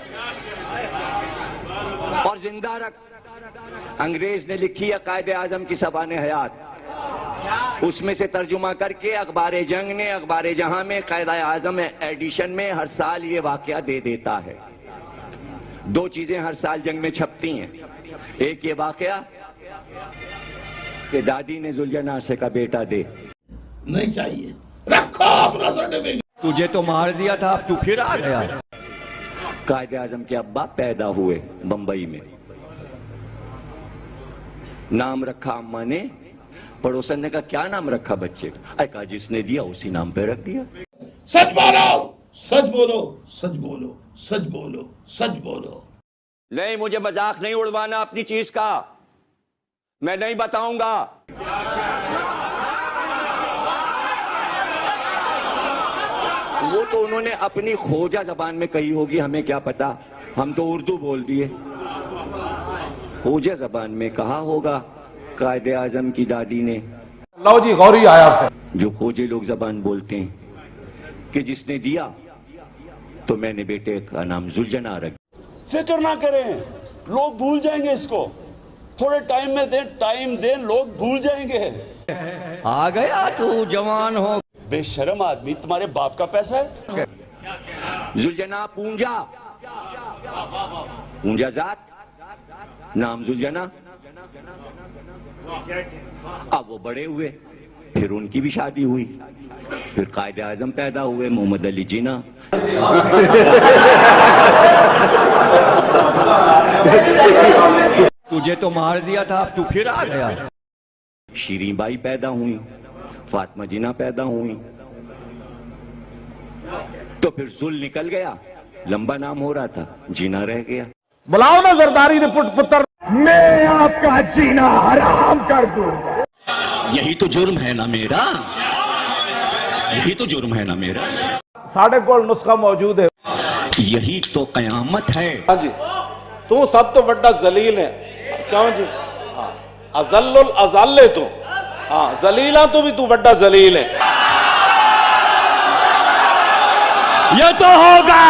[SPEAKER 5] और जिंदा रख अंग्रेज ने लिखी है कायदे आजम की ज़बान हयात उसमें से तर्जुमा करके अखबार जंग ने अखबार जहां में कायदे आजम एडिशन में हर साल ये वाकया दे देता है 2 चीजें हर साल जंग में छपती हैं एक ये वाकया कि दादी ने जुलझना से का बेटा दे
[SPEAKER 23] नहीं चाहिए रखो अपना सर्टिफिकेट
[SPEAKER 5] तुझे तो मार दिया था अब तू फिर आ गया कायदे आजम के अब्बा पैदा हुए बंबई में नाम रखा अम्मा ने पड़ोसन ने कहा क्या नाम रखा बच्चे का कहा जिसने दिया उसी नाम पे रख दिया
[SPEAKER 23] सच बोलो सच बोलो सच बोलो सच बोलो सच बोलो
[SPEAKER 5] नहीं मुझे मजाक नहीं उड़वाना अपनी चीज का मैं नहीं बताऊंगा वो तो उन्होंने अपनी खोजा जबान में कही होगी हमें क्या पता हम तो उर्दू बोल दिए खोजा जबान में कहा होगा कायदे आजम की दादी ने
[SPEAKER 23] लो जी गौरी आया है
[SPEAKER 5] जो खोजे लोग जबान बोलते हैं कि जिसने दिया तो मैंने बेटे का नाम जुलझना रख
[SPEAKER 11] फिक्र ना करें लोग भूल जाएंगे इसको
[SPEAKER 2] थोड़े टाइम में दे, टाइम दे, लोग भूल जाएंगे।
[SPEAKER 5] आ गया तू जवान हो।
[SPEAKER 2] बेशरम आदमी, तुम्हारे बाप का पैसा है।
[SPEAKER 5] जुलजना पूंजा, पूंजा जात, नाम जुलजना। अब वो बड़े हुए, फिर उनकी भी शादी हुई, फिर कायदे आजम पैदा हुए, मोहम्मद अली जिन्ना। तुझे तो मार दिया था, अब तू फिर आ गया। शीरीं बाई पैदा हुई, फातिमा जिन्ना पैदा हुई, तो फिर जुल निकल गया, लंबा नाम हो रहा था, जीना रह गया।
[SPEAKER 23] बुलाओ ना जरदारी ने पुत्र, मैं आपका जीना हराम कर दूंगा।
[SPEAKER 1] यही तो जुर्म है ना मेरा, यही तो जुर्म है ना मेरा।
[SPEAKER 23] साढ़े कोल नुस्खा मौजूद है।
[SPEAKER 1] यही तो कयामत है।
[SPEAKER 23] हाँ जी, तू सब तो बड़ा जलील है। क्यों जी? हाँ, अजल्लुल अजाले तू। हाँ, जलीला तो भी तू बड़ा जलील है। ये तो होगा।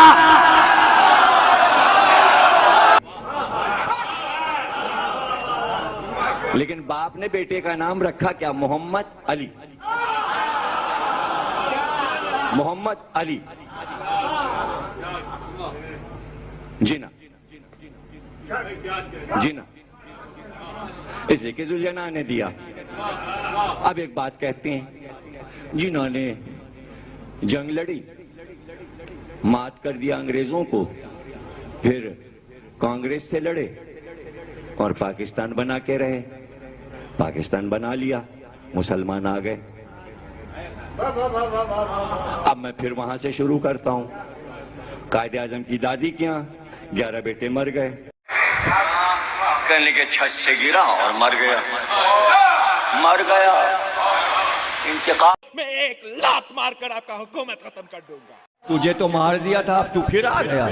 [SPEAKER 5] लेकिन बाप ने बेटे का नाम रखा क्या? मोहम्मद अली। मोहम्मद अली जिन्ना, जिन्ना इसे के जुलजना ने दिया। अब एक बात कहते हैं, जिन्होंने जंग लड़ी, मात कर दिया अंग्रेजों को, फिर कांग्रेस से लड़े और पाकिस्तान बना के रहे। पाकिस्तान बना लिया, मुसलमान आ गए। अब मैं फिर वहां से शुरू करता हूं। कायदे आजम की दादी के यहाँ 11 बेटे मर गए। कहने के छत से गिरा और मर गया, मर गया। इंतकाम
[SPEAKER 23] मैं एक लात मारकर आपका हुकूमत खत्म कर दूंगा।
[SPEAKER 5] तुझे तो मार दिया था, अब तू फिर आ गया।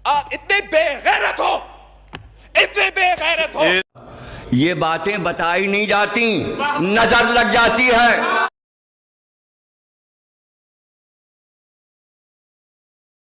[SPEAKER 23] आप इतने बेगैरत हो, इतने बेगैरत हो।
[SPEAKER 5] ये बातें बताई नहीं जाती, नजर लग जाती है।